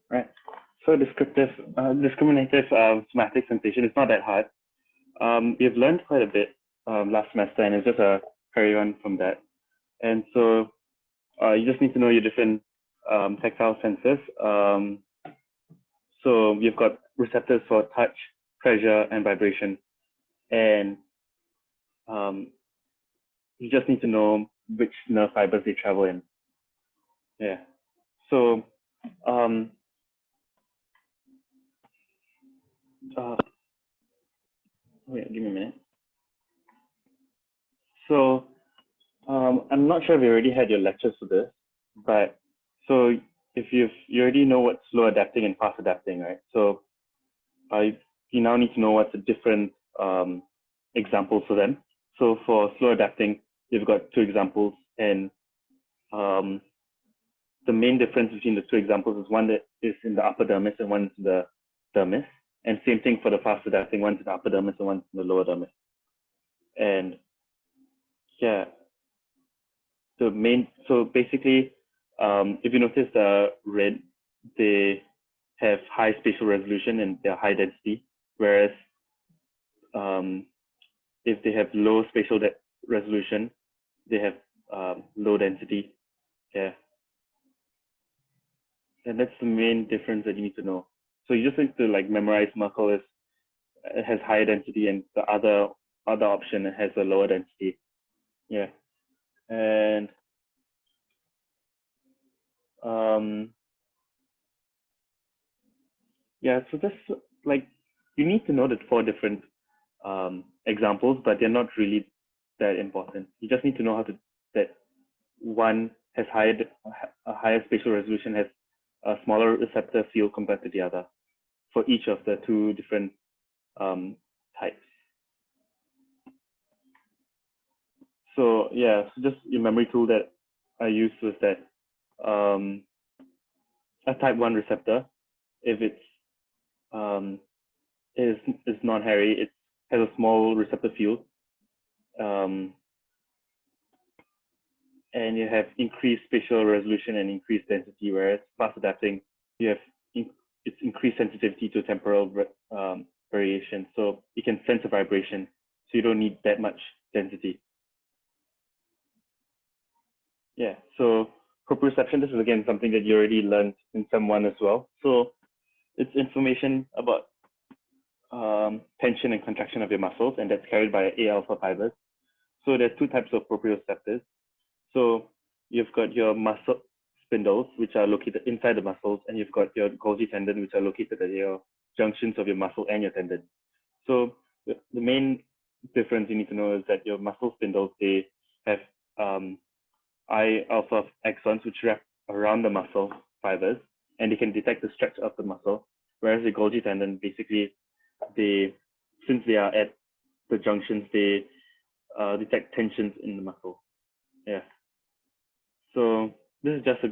Right. So discriminative somatic sensation is not that hard. We've learned quite a bit last semester, and it's just a carry on from that. And so you just need to know your different tactile senses. So you've got receptors for touch, pressure, and vibration. And you just need to know which nerve fibers they travel in. Yeah. So wait, give me a minute. So I'm not sure if you already had your lectures for this, but so if you already know what slow adapting and fast adapting, right? So you now need to know what's the different examples for them. So for slow adapting, you've got two examples, and the main difference between the two examples is one that is in the upper dermis and one in the dermis. And same thing for the fast adapting, one's in the upper dermis and one's in the lower dermis. And yeah, so basically, if you notice the red, they have high spatial resolution and they're high density, whereas if they have low spatial resolution, they have low density. Yeah. And that's the main difference that you need to know. So you just need to like memorize Merkel has higher density, and the other option has a lower density. Yeah. And yeah, so this like you need to know the four different examples, but they're not really that important. You just need to know that one has a higher spatial resolution, has a smaller receptor field compared to the other for each of the two different types. So yeah, so just your memory tool that I used was that a type 1 receptor, if it's is non-hairy, it has a small receptor field, and you have increased spatial resolution and increased density, whereas fast adapting, you have it's increased sensitivity to temporal variation, so you can sense a vibration, so you don't need that much density. Yeah, so proprioception, this is again something that you already learned in Sem 1 as well. So it's information about tension and contraction of your muscles, and that's carried by A alpha fibers. So there's two types of proprioceptors. So you've got your muscle spindles, which are located inside the muscles, and you've got your Golgi tendon, which are located at your junctions of your muscle and your tendon. So the main difference you need to know is that your muscle spindles, they have I alpha axons, which wrap around the muscle fibers, and they can detect the stretch of the muscle. Whereas the Golgi tendon, basically, since they are at the junctions, they detect tensions in the muscle. Yeah. So this is just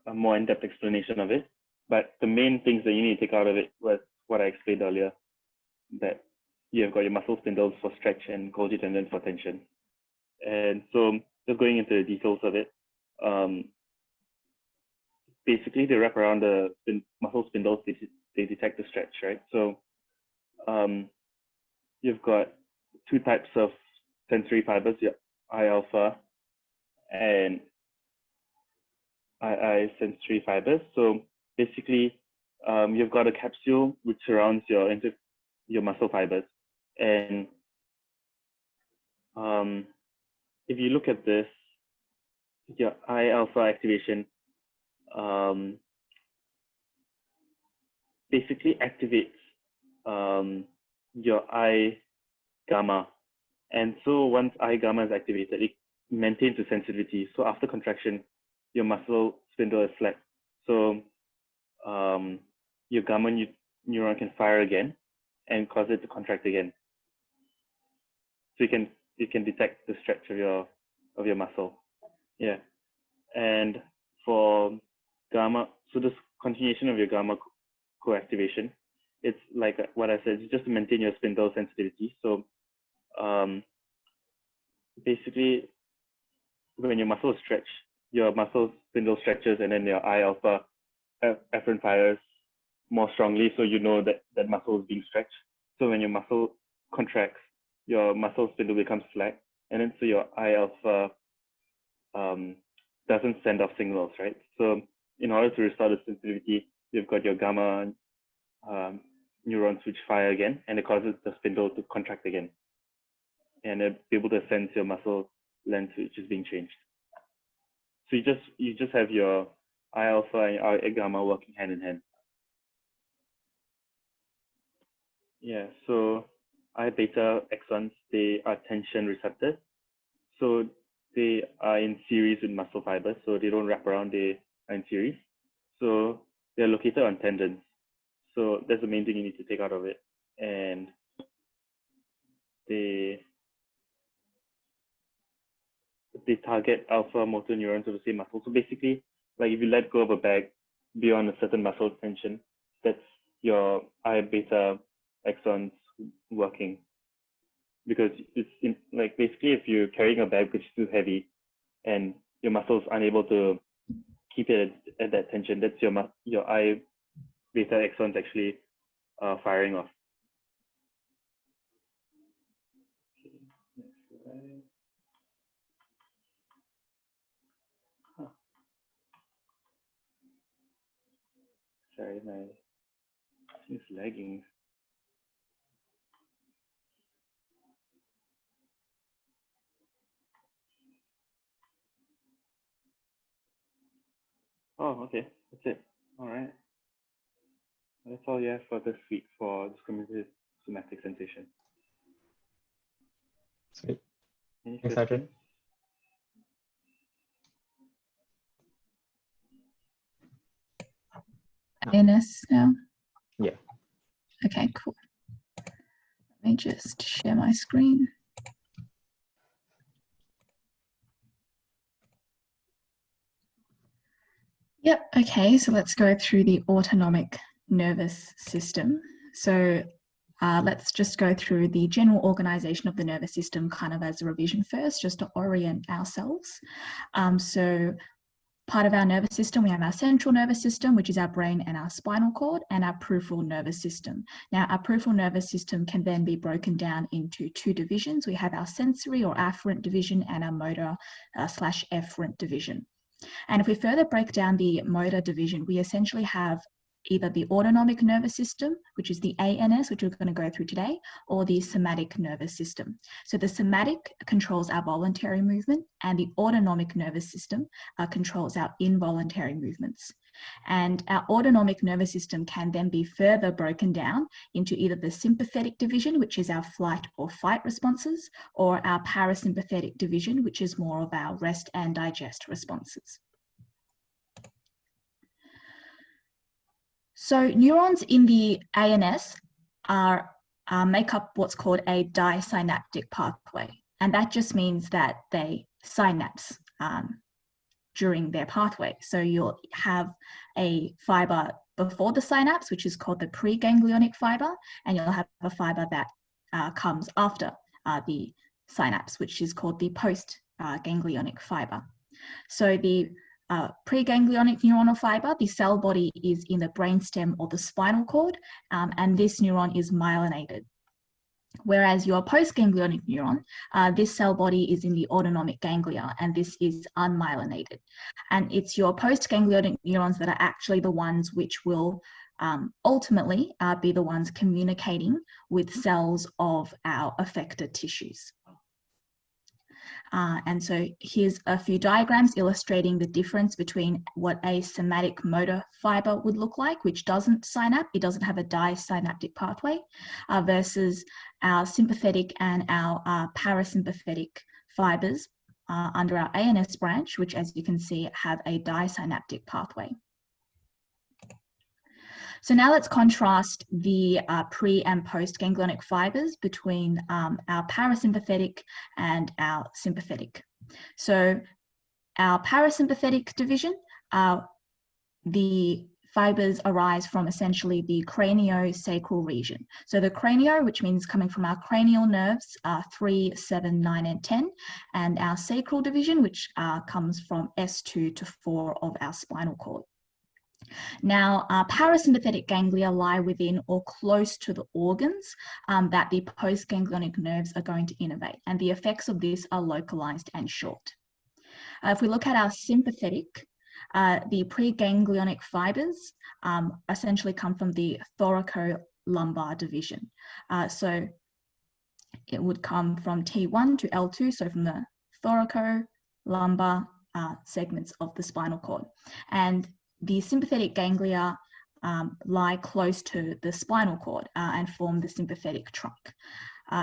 a more in-depth explanation of it. But the main things that you need to take out of it was what I explained earlier, that you have got your muscle spindles for stretch and Golgi tendon for tension. And so just going into the details of it, basically they wrap around the muscle spindles, they detect the stretch, right? So you've got two types of sensory fibers, your I alpha and II sensory fibers. So basically you've got a capsule which surrounds your muscle fibers. And if you look at this, your I alpha activation basically activates your I gamma. And so once I gamma is activated, it maintains the sensitivity. So after contraction, your muscle spindle is flat. So your gamma neuron can fire again and cause it to contract again. So you can detect the stretch of your muscle. Yeah. And for gamma, so this continuation of your gamma co-activation it's like what I said, it's just to maintain your spindle sensitivity. So basically, when your muscles stretch, your muscle spindle stretches, and then your eye alpha efferent fires more strongly, so you know that that muscle is being stretched. So when your muscle contracts, your muscle spindle becomes slack, and then so your eye alpha doesn't send off signals, right? So in order to restore the sensitivity, you've got your gamma neurons which fire again, and it causes the spindle to contract again, and it'll be able to sense your muscle length which is being changed. So you just have your I alpha and I gamma working hand in hand. Yeah, so I beta axons, they are tension receptors. So they are in series with muscle fibers, so they don't wrap around, they are in series. So they're located on tendons. So that's the main thing you need to take out of it. And they target alpha motor neurons of the same muscle. So basically, like if you let go of a bag beyond a certain muscle tension, that's your I beta axons working. Because it's in, like basically if you're carrying a bag which is too heavy and your muscles unable to keep it at that tension, that's your I beta axons actually firing off. Huh. Sorry, my thing is lagging. Oh, okay, that's it. All right. That's all you have for this week for discriminated somatic sensation. Sweet. Any Thanks, questions? ANS now? Yeah. Okay, cool. Let me just share my screen. Yep, okay, so let's go through the autonomic nervous system. So let's just go through the general organization of the nervous system kind of as a revision first, just to orient ourselves. So part of our nervous system, we have our central nervous system, which is our brain and our spinal cord, and our peripheral nervous system. Now, our peripheral nervous system can then be broken down into two divisions. We have our sensory or afferent division and our motor / efferent division. And if we further break down the motor division, we essentially have either the autonomic nervous system, which is the ANS, which we're going to go through today, or the somatic nervous system. So the somatic controls our voluntary movement, and the autonomic nervous system controls our involuntary movements. And our autonomic nervous system can then be further broken down into either the sympathetic division, which is our flight or fight responses, or our parasympathetic division, which is more of our rest and digest responses. So neurons in the ANS make up what's called a disynaptic pathway. And that just means that they synapse during their pathway. So you'll have a fiber before the synapse, which is called the preganglionic fiber, and you'll have a fiber that comes after the synapse, which is called the postganglionic fiber. So the preganglionic neuronal fiber, the cell body is in the brainstem or the spinal cord, and this neuron is myelinated. Whereas your postganglionic neuron, this cell body is in the autonomic ganglia, and this is unmyelinated. And it's your postganglionic neurons that are actually the ones which will ultimately be the ones communicating with cells of our affected tissues. And so here's a few diagrams illustrating the difference between what a somatic motor fiber would look like, which doesn't synapse, it doesn't have a disynaptic pathway, versus our sympathetic and our parasympathetic fibers under our ANS branch, which, as you can see, have a disynaptic pathway. So now let's contrast the pre and post ganglionic fibers between our parasympathetic and our sympathetic. So our parasympathetic division, the fibers arise from essentially the craniosacral region. So the cranio, which means coming from our cranial nerves, 3, 7, 9, and 10, and our sacral division, which comes from S2 to 4 of our spinal cord. Now, parasympathetic ganglia lie within or close to the organs that the postganglionic nerves are going to innervate, and the effects of this are localized and short. If we look at our sympathetic, the preganglionic fibers essentially come from the thoracolumbar division. So it would come from T1 to L2, so from the thoracolumbar segments of the spinal cord. And the sympathetic ganglia lie close to the spinal cord and form the sympathetic trunk.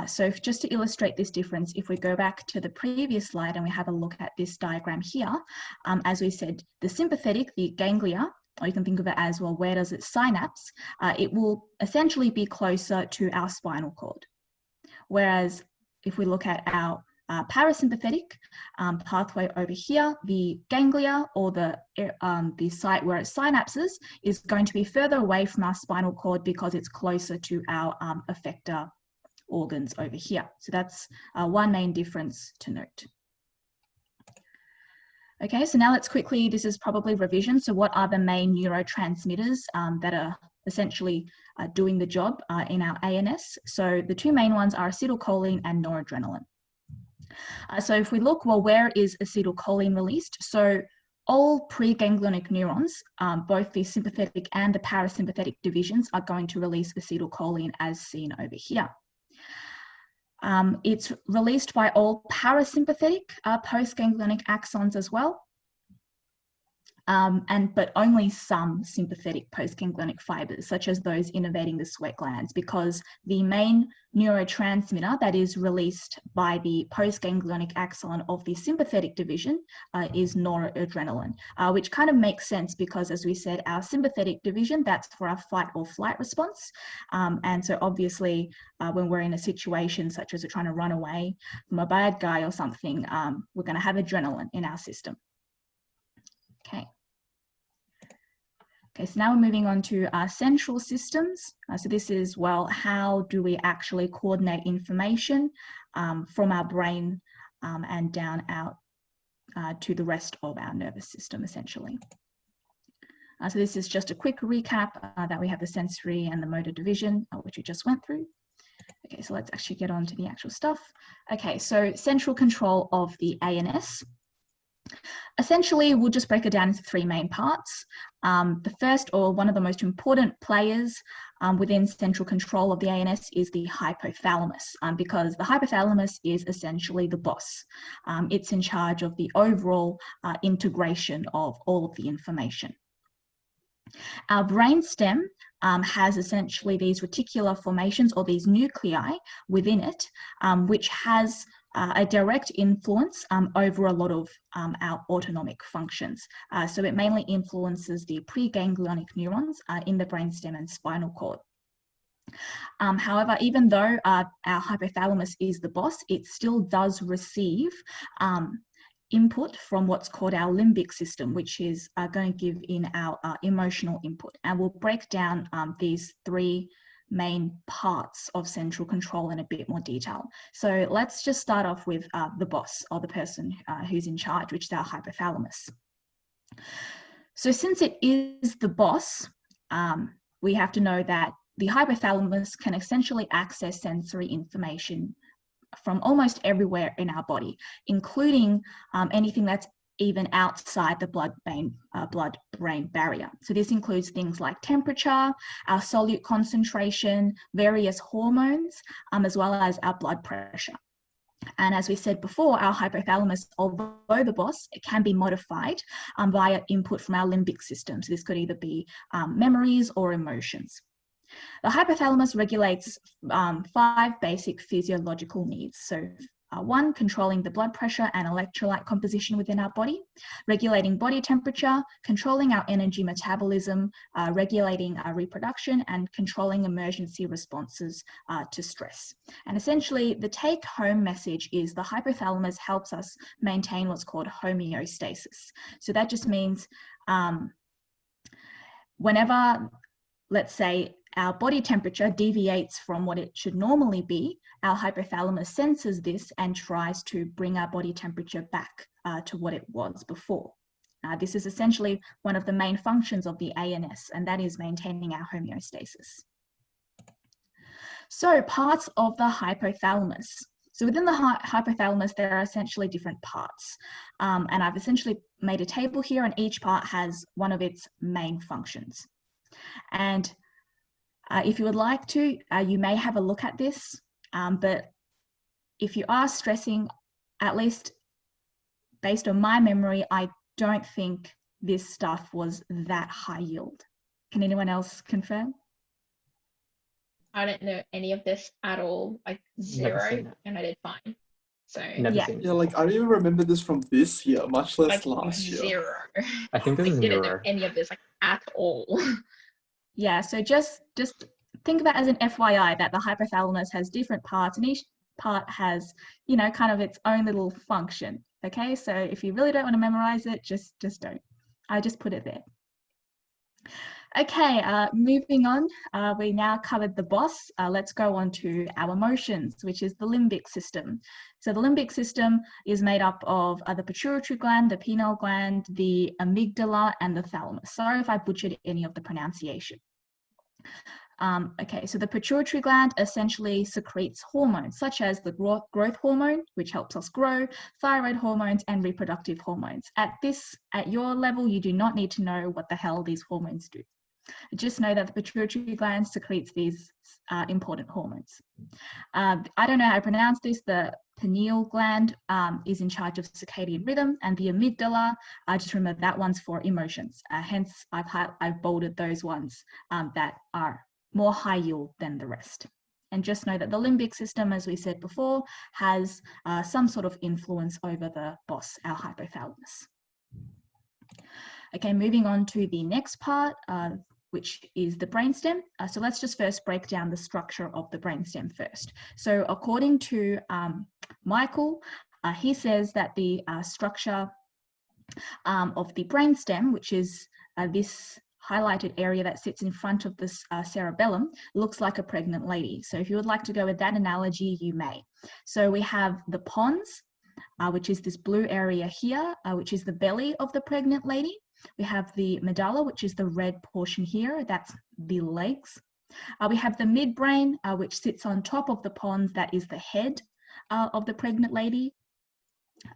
So just to illustrate this difference, if we go back to the previous slide and we have a look at this diagram here, as we said, the sympathetic, the ganglia, or you can think of it as, well, where does it synapse? It will essentially be closer to our spinal cord. Whereas if we look at our parasympathetic pathway over here, the ganglia, or the site where it synapses, is going to be further away from our spinal cord because it's closer to our effector organs over here. So that's one main difference to note. Okay, so now let's quickly, this is probably revision. So what are the main neurotransmitters that are essentially doing the job in our ANS? So the two main ones are acetylcholine and noradrenaline. So if we look, well, where is acetylcholine released? So all preganglionic neurons, both the sympathetic and the parasympathetic divisions, are going to release acetylcholine as seen over here. It's released by all parasympathetic postganglionic axons as well, but only some sympathetic postganglionic fibers, such as those innervating the sweat glands, because the main neurotransmitter that is released by the postganglionic axon of the sympathetic division is noradrenaline, which kind of makes sense because, as we said, our sympathetic division, that's for our fight or flight response. And so obviously, when we're in a situation such as we're trying to run away from a bad guy or something, we're going to have adrenaline in our system. Okay. Okay, so now we're moving on to our central systems. So this is, well, how do we actually coordinate information from our brain and down out to the rest of our nervous system, essentially. So this is just a quick recap that we have the sensory and the motor division, which we just went through. Okay, so let's actually get on to the actual stuff. Okay, so central control of the ANS. Essentially, we'll just break it down into three main parts. The first, or one of the most important players within central control of the ANS, is the hypothalamus, because the hypothalamus is essentially the boss. It's in charge of the overall integration of all of the information. Our brainstem has essentially these reticular formations, or these nuclei within it, which has a direct influence over a lot of our autonomic functions. So it mainly influences the preganglionic neurons in the brainstem and spinal cord. However, even though our hypothalamus is the boss, it still does receive input from what's called our limbic system, which is going to give in our emotional input. And we'll break down these three main parts of central control in a bit more detail. So let's just start off with the boss, or the person who's in charge, which is our hypothalamus. So since it is the boss, we have to know that the hypothalamus can essentially access sensory information from almost everywhere in our body, including anything that's even outside the blood-brain barrier. So this includes things like temperature, our solute concentration, various hormones, as well as our blood pressure. And as we said before, our hypothalamus, although the boss, it can be modified via input from our limbic system. So this could either be memories or emotions. The hypothalamus regulates 5 basic physiological needs. So 1, controlling the blood pressure and electrolyte composition within our body, regulating body temperature, controlling our energy metabolism, regulating our reproduction, and controlling emergency responses to stress. And essentially, the take-home message is the hypothalamus helps us maintain what's called homeostasis. So that just means whenever, let's say, our body temperature deviates from what it should normally be, our hypothalamus senses this and tries to bring our body temperature back to what it was before. This is essentially one of the main functions of the ANS, and that is maintaining our homeostasis. So parts of the hypothalamus. So within the hypothalamus, there are essentially different parts. And I've essentially made a table here, and each part has one of its main functions. And if you would like to, you may have a look at this, but if you are stressing, at least based on my memory, I don't think this stuff was that high yield. Can anyone else confirm? I don't know any of this at all, like zero, and I did fine. So Yeah. Yeah, like I don't even remember this from this year, much less like last year. zero. I think this I is didn't know newer. any of this like at all. Yeah, so just think of it as an FYI that the hypothalamus has different parts, and each part has, you know, kind of its own little function. Okay, so if you really don't want to memorize it, just don't. I just put it there. Okay, moving on, we now covered the boss. Let's go on to our emotions, which is the limbic system. So the limbic system is made up of the pituitary gland, the pineal gland, the amygdala, and the thalamus. Sorry if I butchered any of the pronunciation. Okay, so the pituitary gland essentially secretes hormones such as the growth hormone, which helps us grow, thyroid hormones, and reproductive hormones. At your level, you do not need to know what the hell these hormones do. Just know that the pituitary gland secretes these important hormones. I don't know how to pronounce this. The pineal gland is in charge of circadian rhythm, and the amygdala, just remember that one's for emotions. Hence, I've bolded those ones that are more high yield than the rest. And just know that the limbic system, as we said before, has some sort of influence over the boss, our hypothalamus. Okay, moving on to the next part, which is the brainstem. So let's just first break down the structure of the brainstem first. So according to Michael, he says that the structure of the brainstem, which is this highlighted area that sits in front of this cerebellum, looks like a pregnant lady. So if you would like to go with that analogy, you may. So we have the pons, which is this blue area here, which is the belly of the pregnant lady. We have the medulla, which is the red portion here, that's the legs. We have the midbrain, which sits on top of the pons, that is the head of the pregnant lady.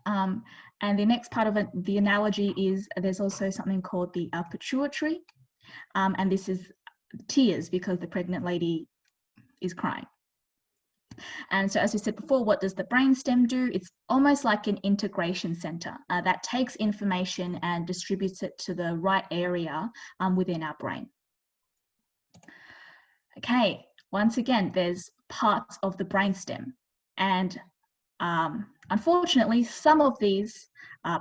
And the next part of it, the analogy is there's also something called the pituitary, and this is tears because the pregnant lady is crying. And so, as we said before, what does the brainstem do? It's almost like an integration center that takes information and distributes it to the right area within our brain. Okay, once again, there's parts of the brainstem, and unfortunately, some of these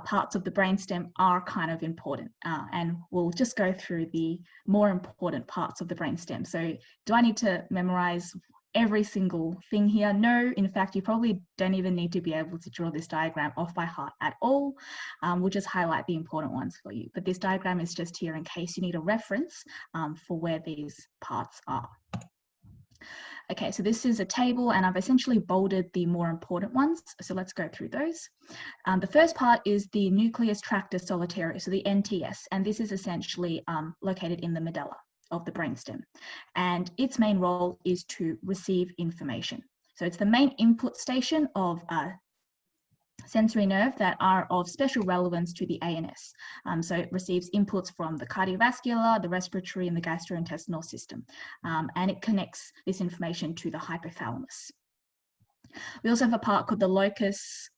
parts of the brainstem are kind of important, and we'll just go through the more important parts of the brainstem. So, do I need to memorize every single thing here? No, in fact, you probably don't even need to be able to draw this diagram off by heart at all. We'll just highlight the important ones for you. But this diagram is just here in case you need a reference for where these parts are. Okay, so this is a table and I've essentially bolded the more important ones. So let's go through those. The first part is the nucleus tractus solitarius, so the NTS, and this is essentially located in the medulla of the brainstem, and its main role is to receive information. So it's the main input station of sensory nerve that are of special relevance to the ANS. So it receives inputs from the cardiovascular, the respiratory, and the gastrointestinal system, and it connects this information to the hypothalamus. We also have a part called the locus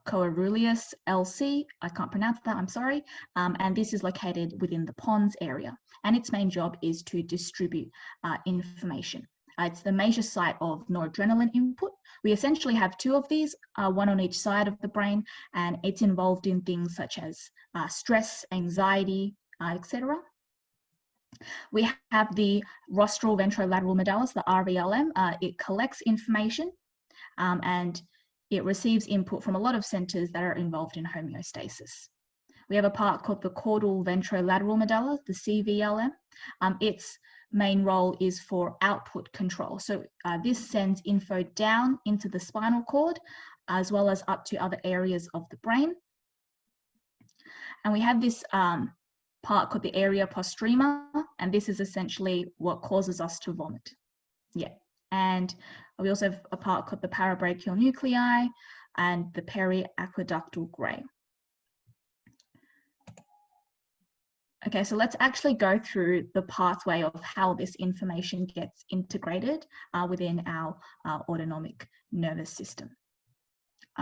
coeruleus LC, I can't pronounce that, I'm sorry, and this is located within the pons area, and its main job is to distribute information. It's the major site of noradrenaline input. We essentially have two of these, one on each side of the brain, and it's involved in things such as stress, anxiety, etc. We have the rostral ventrolateral medullus, the RVLM. It collects information and it receives input from a lot of centers that are involved in homeostasis. we have a part called the caudal ventrolateral medulla, the CVLM. Its main role is for output control. So this sends info down into the spinal cord, as well as up to other areas of the brain. And we have this part called the area postrema, and this is essentially what causes us to vomit. Yeah, and we also have a part called the parabrachial nuclei and the periaqueductal gray. Okay, so let's actually go through the pathway of how this information gets integrated within our autonomic nervous system.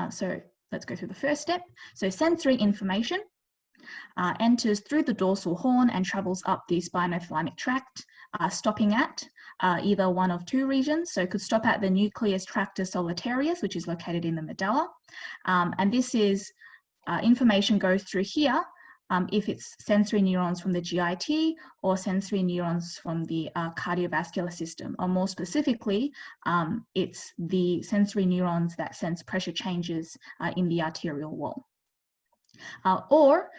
So let's go through the first step. So sensory information enters through the dorsal horn and travels up the spinothalamic tract, stopping at either one of two regions. So it could stop at the nucleus tractus solitarius, which is located in the medulla. And this is information goes through here if it's sensory neurons from the GIT or sensory neurons from the cardiovascular system, or more specifically, it's the sensory neurons that sense pressure changes in the arterial wall. Or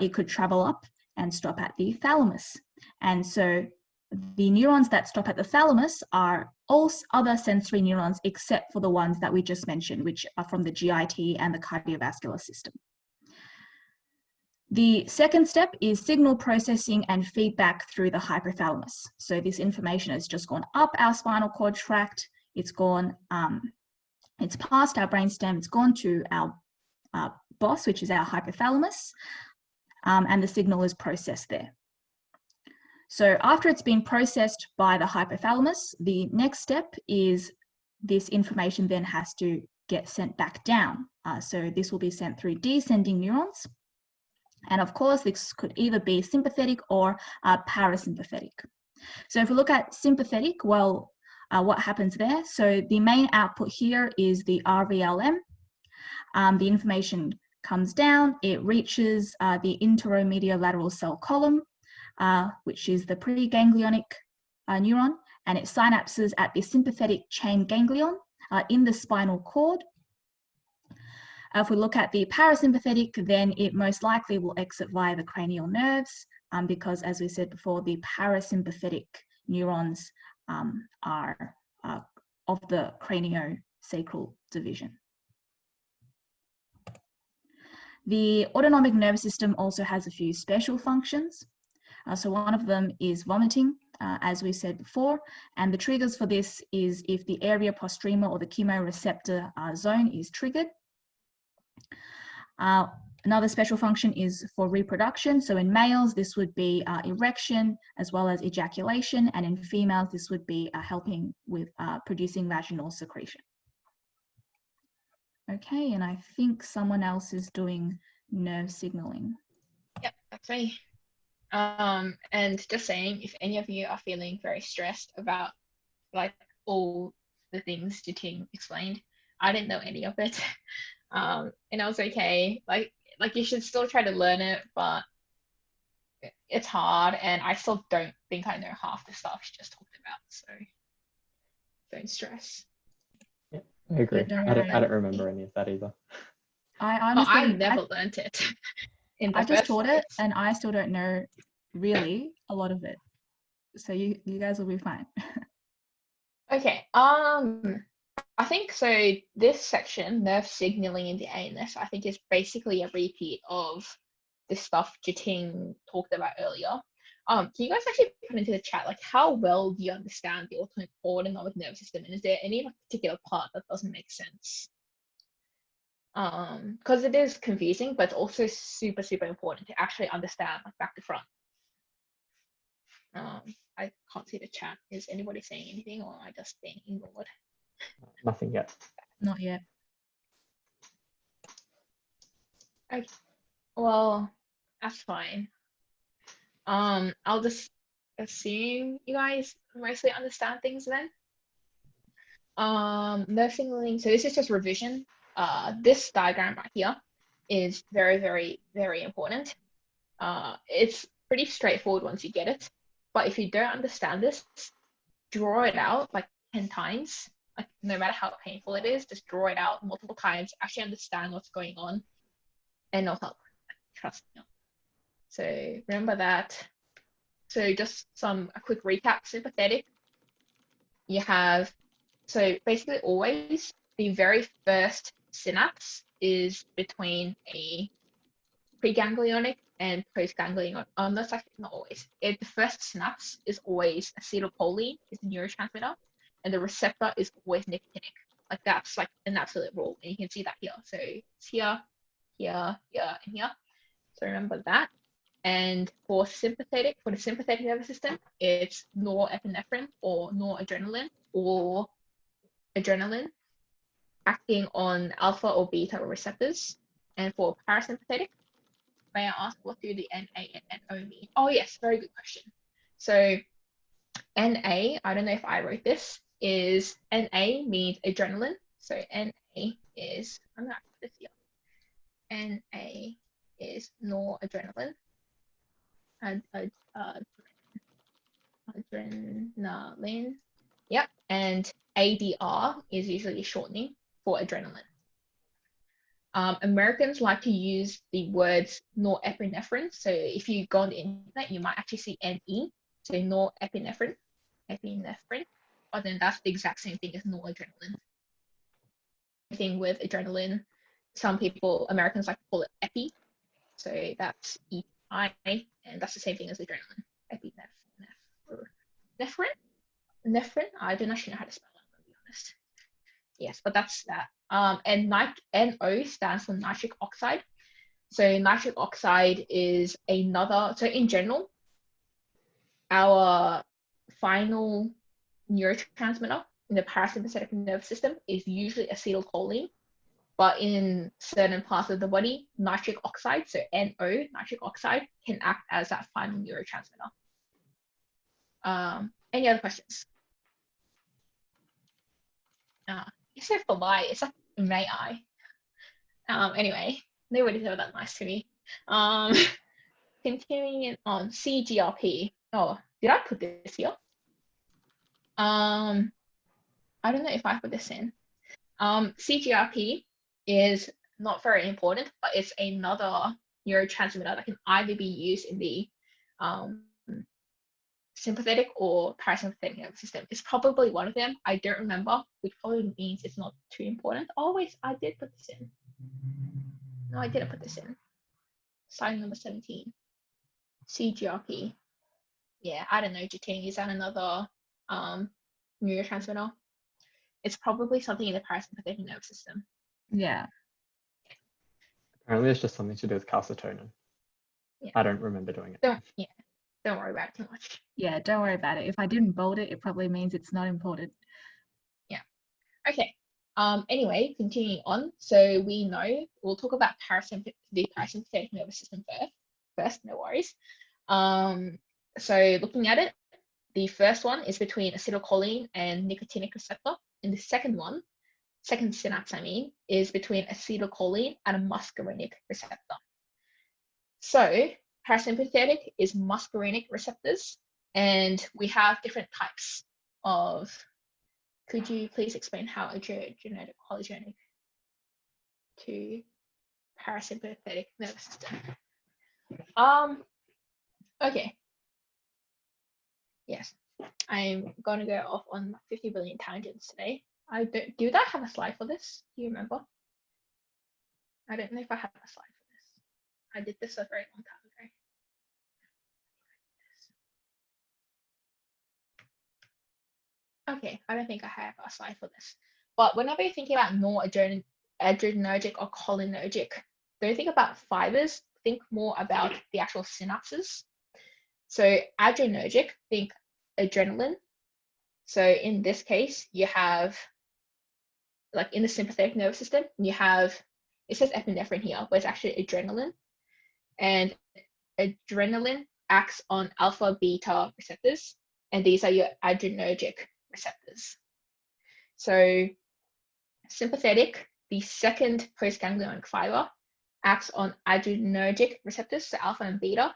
it could travel up and stop at the thalamus. And so the neurons that stop at the thalamus are all other sensory neurons except for the ones that we just mentioned, which are from the GIT and the cardiovascular system. The second step is signal processing and feedback through the hypothalamus. So this information has just gone up our spinal cord tract, it's gone, it's past our brainstem, it's gone to our boss, which is our hypothalamus, and the signal is processed there. So after it's been processed by the hypothalamus, the next step is this information then has to get sent back down. So this will be sent through descending neurons. And of course, this could either be sympathetic or parasympathetic. So if we look at sympathetic, well, what happens there? So the main output here is the RVLM. The information comes down, it reaches the intermediolateral cell column, which is the preganglionic neuron, and it synapses at the sympathetic chain ganglion in the spinal cord. If we look at the parasympathetic, then it most likely will exit via the cranial nerves because, as we said before, the parasympathetic neurons are of the craniosacral division. The autonomic nervous system also has a few special functions. So one of them is vomiting, as we said before, and the triggers for this is if the area postrema or the chemoreceptor zone is triggered. Another special function is for reproduction. So in males, this would be erection as well as ejaculation, and in females, this would be helping with producing vaginal secretion. Okay, and I think someone else is doing nerve signaling. Yep, that's me. And just saying, if any of you are feeling very stressed about like all the things Jiting explained, I didn't know any of it. And I was okay. Like you should still try to learn it, but it's hard, and I still don't think I know half the stuff she just talked about. So don't stress. Yeah, I agree. Don't I worry. don't remember any of that either. I But honestly, I've never learned it. In the I just first taught it, place. and I still don't know really a lot of it. So you guys will be fine. Okay. I think so. This section, nerve signaling in the ANS, I think is basically a repeat of the stuff Jiting talked about earlier. Can you guys actually put into the chat like how well do you understand the autonomic nervous system, and is there any particular part that doesn't make sense? Because it is confusing, but it's also super, super important to actually understand like back to front. I can't see the chat. Is anybody saying anything, or am I just being ignored? Nothing yet. Not yet. Okay. Well, that's fine. I'll just assume you guys mostly understand things then. Nerve signaling. So this is just revision. This diagram right here is very, very, very important. It's pretty straightforward once you get it, but if you don't understand this, draw it out like 10 times. Like no matter how painful it is, just draw it out multiple times, actually understand what's going on, and it'll help. Trust me. So remember that. So just a quick recap. Sympathetic, you have, so basically always the very first synapse is between a preganglionic and postganglionic. That's actually not always. The first synapse is always acetylcholine, is the neurotransmitter, and the receptor is always nicotinic. Like that's like an absolute rule, and you can see that here. So it's here, here, here, and here. So remember that. And for the sympathetic nervous system, it's norepinephrine or noradrenaline or adrenaline acting on alpha or beta receptors. And for parasympathetic, may I ask what do the NA and NO mean? Oh yes, very good question. So NA, I don't know if I wrote this, is NA means adrenaline. So NA is, I'm gonna put this here. NA is noradrenaline. And adrenaline. Yep. And ADR is usually shortening for adrenaline. Americans like to use the words norepinephrine. So if you go on the internet, you might actually see NE, so norepinephrine, epinephrine, but then that's the exact same thing as noradrenaline. Same thing with adrenaline. Some people, Americans like to call it epi, so that's EI, and that's the same thing as adrenaline. Nephrine. I don't actually know how to spell that, to be honest. Yes, but that's that. And NO stands for nitric oxide. So nitric oxide is another. So in general, our final neurotransmitter in the parasympathetic nervous system is usually acetylcholine. But in certain parts of the body, nitric oxide, so NO, nitric oxide, can act as that final neurotransmitter. Any other questions? You said for why, it's like, may I? Anyway, nobody's ever that nice to me. Continuing on CGRP. Oh, did I put this here? I don't know if I put this in. CGRP is not very important, but it's another neurotransmitter that can either be used in the sympathetic or parasympathetic nervous system. It's probably one of them. I don't remember, which probably means it's not too important. Oh wait, I did put this in. No, I didn't put this in. Slide number 17. CGRP. Yeah, I don't know, Jitting. Is that another neurotransmitter? It's probably something in the parasympathetic nervous system. Yeah. Apparently it's just something to do with calcitonin. Yeah. I don't remember doing it. Don't worry about it too much. Yeah, don't worry about it. If I didn't bold it, it probably means it's not important. Yeah. Okay. Anyway, continuing on. So we know we'll talk about the parasympathetic nervous system first, no worries. So looking at it, the first one is between acetylcholine and nicotinic receptor, and the second synapse, is between acetylcholine and a muscarinic receptor. So parasympathetic is muscarinic receptors, and we have different types of. Could you please explain how adrenergic, cholinergic to parasympathetic nervous system? Okay. Yes, I'm gonna go off on 50 billion tangents today. Do I have a slide for this? Do you remember? I don't know if I have a slide for this. I did this a very long time ago. Okay, I don't think I have a slide for this. But whenever you're thinking about adrenergic or cholinergic, don't think about fibers, think more about the actual synapses. So adrenergic, think adrenaline. So in this case, you have, like in the sympathetic nervous system, you have, it says epinephrine here, but it's actually adrenaline. And adrenaline acts on alpha beta receptors, and these are your adrenergic receptors. So sympathetic, the second postganglionic fiber, acts on adrenergic receptors, so alpha and beta,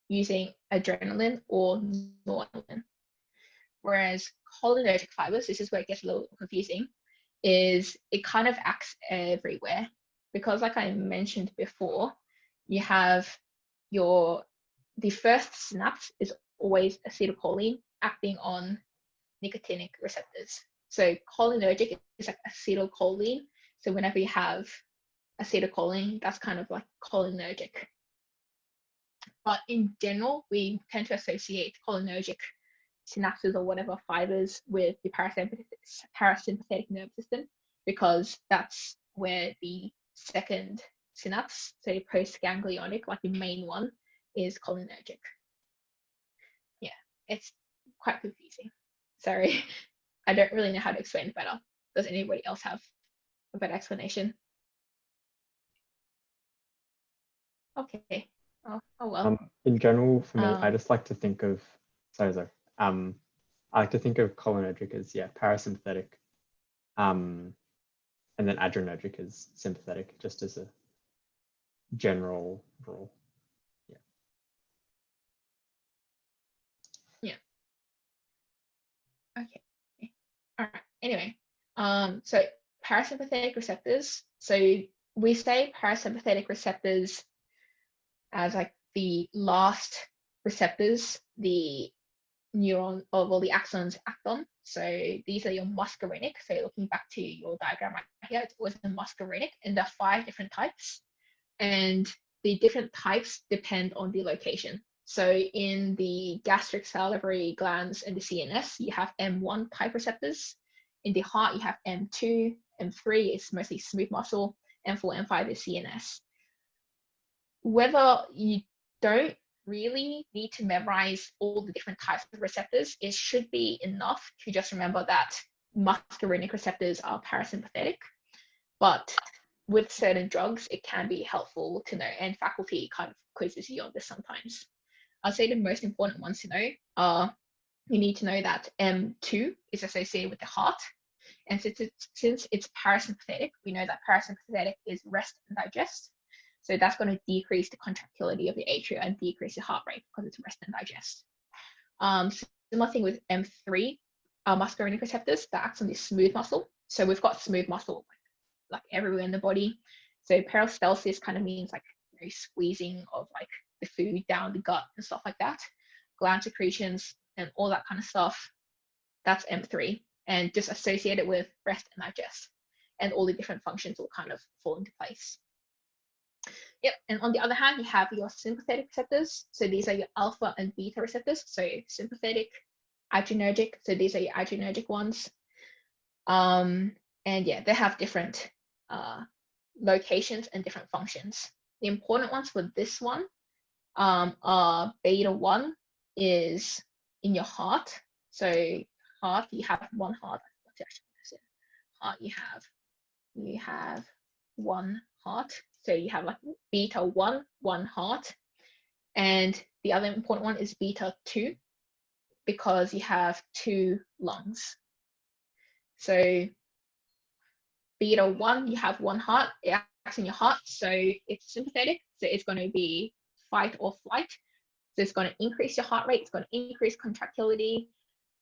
using adrenaline or noradrenaline. Whereas cholinergic fibers, this is where it gets a little confusing, is it kind of acts everywhere, because like I mentioned before, you have your the first synapse is always acetylcholine acting on nicotinic receptors. So cholinergic is like acetylcholine. So whenever you have acetylcholine, that's kind of like cholinergic. But in general, we tend to associate cholinergic synapses or whatever fibers with the parasympathetic nervous system, because that's where the second synapse, so postganglionic, like the main one, is cholinergic. Yeah, it's quite confusing. Sorry, I don't really know how to explain it better. Does anybody else have a better explanation? Okay. Oh well. In general, for me, I just like to think of, sorry. I like to think of cholinergic as, yeah, parasympathetic, and then adrenergic as sympathetic, just as a general rule. Yeah. Okay. All right. Anyway, so parasympathetic receptors. So we say parasympathetic receptors as like the last receptors the neuron or well, the axons act on. So these are your muscarinic. So looking back to your diagram right here, it's always a muscarinic, and there are 5 different types, and the different types depend on the location. So in the gastric salivary glands and the CNS, you have M1 type receptors. In the heart, you have M2, M3 is mostly smooth muscle, M4, M5 is CNS. Whether you don't really need to memorize all the different types of receptors, it should be enough to just remember that muscarinic receptors are parasympathetic. But with certain drugs, it can be helpful to know, and faculty kind of quizzes you on this sometimes. I'd say the most important ones to know are, you need to know that M2 is associated with the heart. And since it's parasympathetic, we know that parasympathetic is rest and digest. So that's going to decrease the contractility of the atria and decrease the heart rate because it's rest and digest. Similar thing with M3, muscarinic receptors, that acts on the smooth muscle. So we've got smooth muscle like everywhere in the body. So peristalsis kind of means like, you know, squeezing of like the food down the gut and stuff like that. Gland secretions and all that kind of stuff. That's M3, and just associate it with rest and digest, and all the different functions will kind of fall into place. Yep, and on the other hand, you have your sympathetic receptors. So these are your alpha and beta receptors. So sympathetic, adrenergic. So these are your adrenergic ones. And yeah, they have different locations and different functions. The important ones for this one are beta 1 is in your heart. So heart, you have one heart. Heart, you have one heart. So you have like beta 1, one heart. And the other important one is beta 2, because you have 2 lungs. So beta 1, you have one heart, it acts in your heart, so it's sympathetic, so it's going to be fight or flight. So it's going to increase your heart rate, it's going to increase contractility,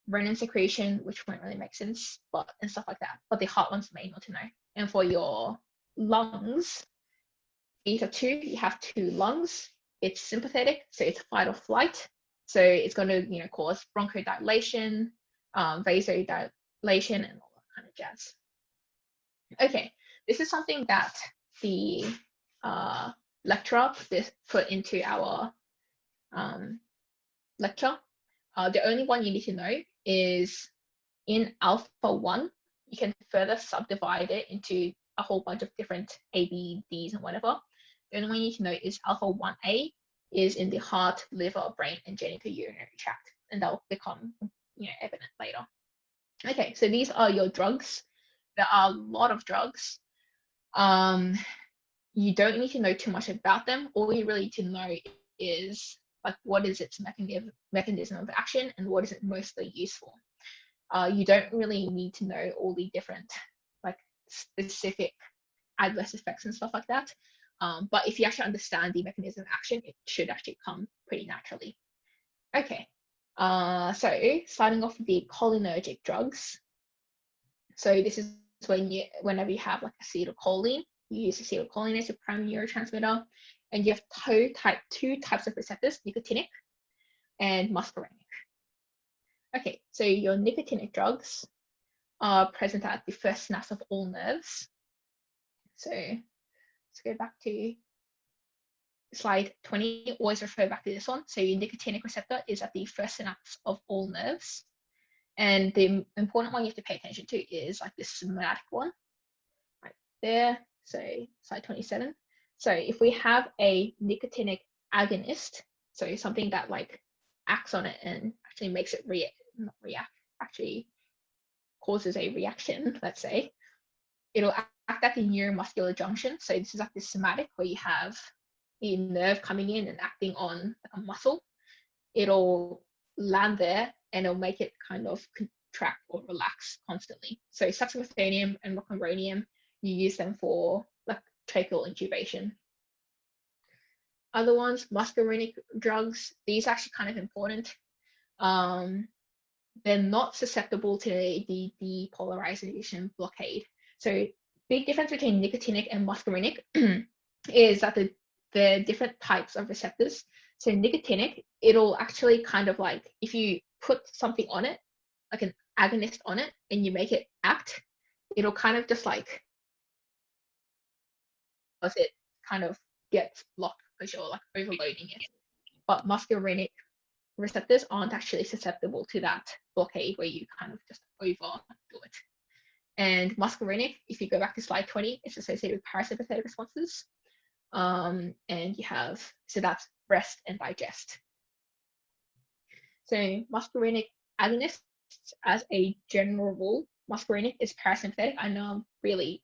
renin secretion, which won't really make sense, and stuff like that. But the heart one's main one to know. And for your lungs, beta 2, you have 2 lungs. It's sympathetic, so it's fight or flight. So it's going to, you know, cause bronchodilation, vasodilation, and all that kind of jazz. Okay, this is something that the lecturer put into our lecture. The only one you need to know is in alpha 1, you can further subdivide it into a whole bunch of different A, B, Ds, and whatever. The only one you need to know is alpha 1A is in the heart, liver, brain, and genitourinary tract, and that will become, you know, evident later. Okay, so these are your drugs. There are a lot of drugs. You don't need to know too much about them. All you really need to know is like what is its mechanism of action and what is it mostly used for. You don't really need to know all the different like specific adverse effects and stuff like that. But if you actually understand the mechanism of action, it should actually come pretty naturally. Okay, so starting off with the cholinergic drugs. So this is whenever you have like acetylcholine, you use acetylcholine as a prime neurotransmitter, And you have two types of receptors, nicotinic and muscarinic. Okay, so your nicotinic drugs are present at the first synapse of all nerves. So let's go back to slide 20, always refer back to this one. So your nicotinic receptor is at the first synapse of all nerves. And the important one you have to pay attention to is like this somatic one right there. So slide 27. So if we have a nicotinic agonist, so something that like acts on it and actually makes it actually causes a reaction, let's say, it'll act at the neuromuscular junction. So this is like the somatic where you have the nerve coming in and acting on like a muscle. It'll land there and it'll make it kind of contract or relax constantly. So succinylcholine and rocuronium, you use them for like tracheal intubation. Other ones, muscarinic drugs, these are actually kind of important. They're not susceptible to the depolarization blockade. So big difference between nicotinic and muscarinic is that the different types of receptors. So nicotinic, it'll actually kind of like, if you put something on it, like an agonist on it, and you make it act, it'll kind of just like, as it kind of gets blocked because you're like overloading it. But muscarinic receptors aren't actually susceptible to that blockade where you kind of just overdo it. And muscarinic, if you go back to slide 20, it's associated with parasympathetic responses. And you have, so that's rest and digest. So muscarinic agonists, as a general rule, muscarinic is parasympathetic. I know I'm really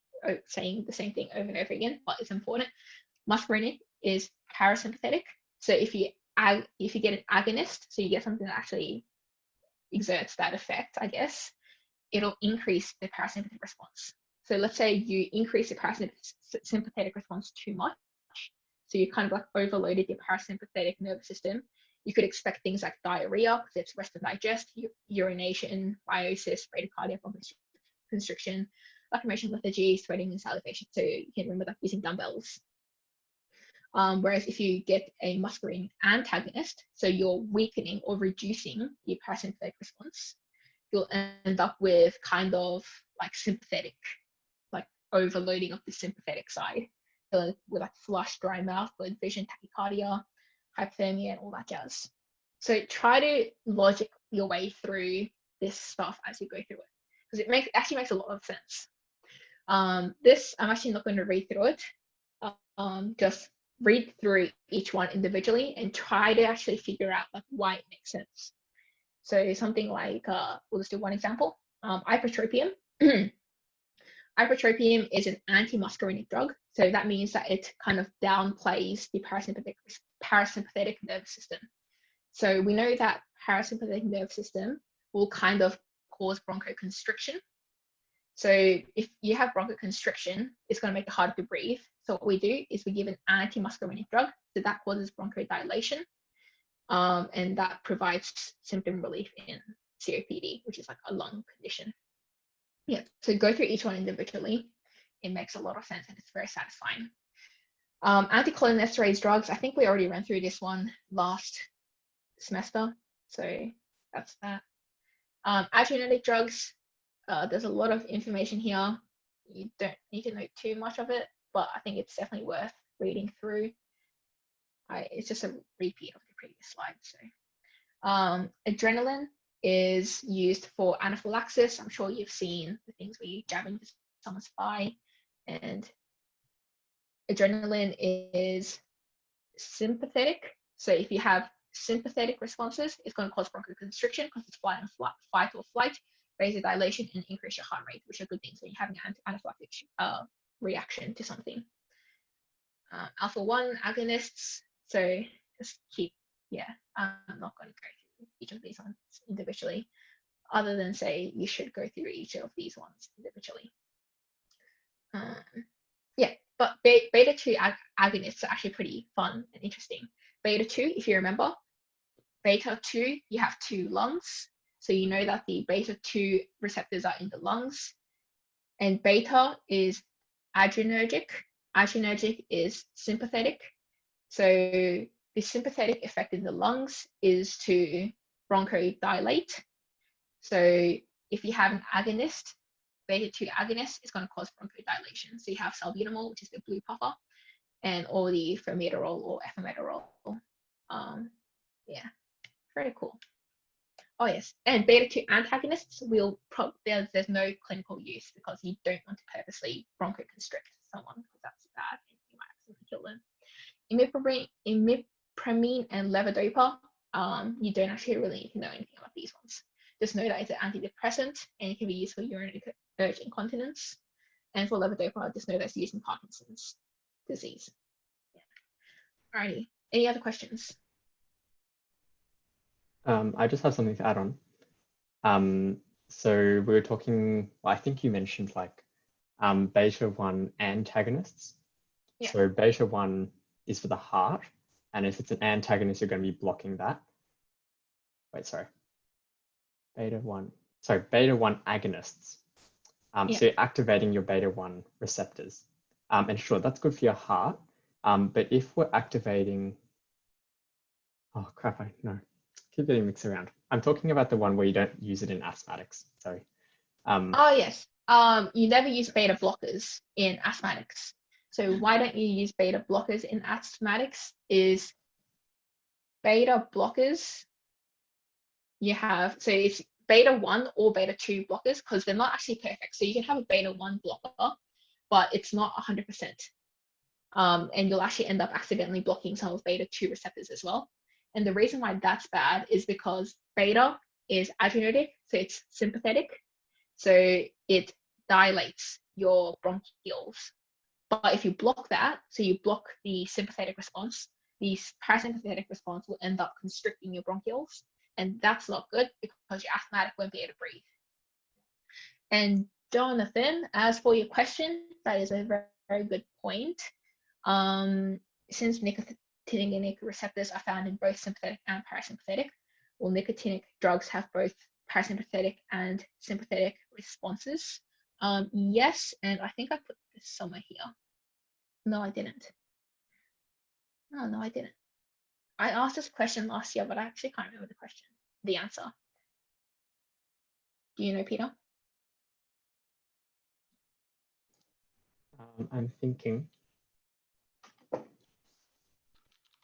saying the same thing over and over again, but it's important. Muscarinic is parasympathetic. So if you get an agonist, so you get something that actually exerts that effect, I guess, it'll increase the parasympathetic response. So let's say you increase the parasympathetic response too much, so you kind of like overloaded your parasympathetic nervous system. You could expect things like diarrhea, because it's rest and digest, urination, meiosis, bradycardia, constriction, lacrimation, lethargy, sweating, and salivation. So you can remember that using dumbbells. Whereas if you get a muscarinic antagonist, so you're weakening or reducing your parasympathetic response, you'll end up with kind of like sympathetic, like overloading of the sympathetic side, so with like flush, dry mouth, blurred vision, tachycardia, hypothermia, and all that jazz. So try to logic your way through this stuff as you go through it, because it actually makes a lot of sense. This, I'm actually not going to read through it. Just read through each one individually and try to actually figure out like why it makes sense. So something like, we'll just do one example, ipratropium. Ipratropium is an anti-muscarinic drug. So that means that it kind of downplays the parasympathetic nervous system. So we know that parasympathetic nervous system will kind of cause bronchoconstriction. So if you have bronchoconstriction, it's going to make it harder to breathe. So what we do is we give an anti-muscarinic drug, so that causes bronchodilation, and that provides symptom relief in COPD, which is like a lung condition. Yeah, so go through each one individually. It makes a lot of sense and it's very satisfying. Anticholinesterase drugs, I think we already ran through this one last semester, so that's that. Adrenergic drugs, there's a lot of information here. You don't need to know too much of it, but I think it's definitely worth reading through. It's just a repeat of the previous slide. So, adrenaline is used for anaphylaxis. I'm sure you've seen the things where you jab into someone's thigh, and adrenaline is sympathetic. So if you have sympathetic responses, it's going to cause bronchoconstriction because it's fight or flight, vasodilation, and increase your heart rate, which are good things when you're having an anaphylactic reaction to something. Alpha-1 agonists, so just keep, I'm not going to go through each of these ones individually, other than say you should go through each of these ones individually. But beta-2 agonists are actually pretty fun and interesting. Beta-2, if you remember, beta-2, you have two lungs. So you know that the beta-2 receptors are in the lungs. And beta is adrenergic. Adrenergic is sympathetic. So the sympathetic effect in the lungs is to bronchodilate. So if you have an agonist, beta-2 agonist is going to cause bronchodilation. So you have salbutamol, which is the blue puffer, and all the formoterol or ephemerol. Yeah, very cool. Oh yes, and beta-2 antagonists will there's no clinical use because you don't want to purposely bronchoconstrict someone because that's bad and you might accidentally kill them. Imipramine and levodopa, you don't actually really need to know anything about these ones. Just know that it's an antidepressant and it can be used for urinary urge incontinence. And for levodopa, just know that's used in Parkinson's disease. Yeah. Alrighty, any other questions? I just have something to add on. So we were talking, well, I think you mentioned like beta-1 antagonists. Yeah. So beta-1 is for the heart, and if it's an antagonist, you're going to be blocking that. Wait, sorry. Beta-1 agonists. So you're activating your beta-1 receptors. And sure, that's good for your heart. But if we're activating, oh crap, I know. Keep getting mixed around. I'm talking about the one where you don't use it in asthmatics. Sorry. Oh yes. You never use beta blockers in asthmatics. So why don't you use beta blockers in asthmatics? Is beta blockers you have, so it's beta-1 or beta-2 blockers because they're not actually perfect. So you can have a beta-1 blocker, but it's not 100%. And you'll actually end up accidentally blocking some of beta-2 receptors as well. And the reason why that's bad is because beta is adrenergic, so it's sympathetic. So it dilates your bronchioles. But if you block that, so you block the sympathetic response, the parasympathetic response will end up constricting your bronchioles. And that's not good because your asthmatic won't be able to breathe. And Jonathan, as for your question, that is a very, very good point. Since nicotinic receptors are found in both sympathetic and parasympathetic, well, nicotinic drugs have both parasympathetic and sympathetic responses. Yes, and I think I put this somewhere here. No, I didn't. Oh, no, I didn't. I asked this question last year, but I actually can't remember the answer. Do you know, Peter? I'm thinking.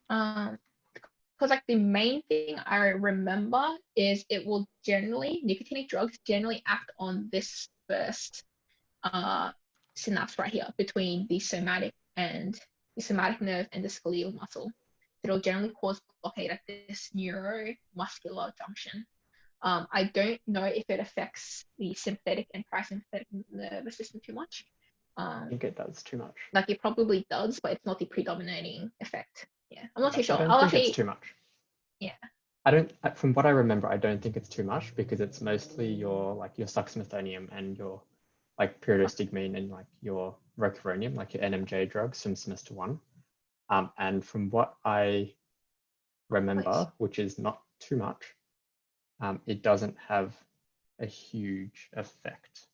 Because like the main thing I remember is it will nicotinic drugs generally act on this first synapse right here between the somatic nerve and the skeletal muscle. It'll generally cause blockade at this neuromuscular junction. I don't know if it affects the sympathetic and parasympathetic nervous system too much. I think it does too much. Like it probably does, but it's not the predominating effect. Yeah, I'm not too sure. I don't think it's too much. Yeah. From what I remember, I don't think it's too much because it's mostly your suxamethonium and your like pyridostigmine and like your rocuronium, like your NMJ drugs from semester 1. And from what I remember, which is not too much, it doesn't have a huge effect,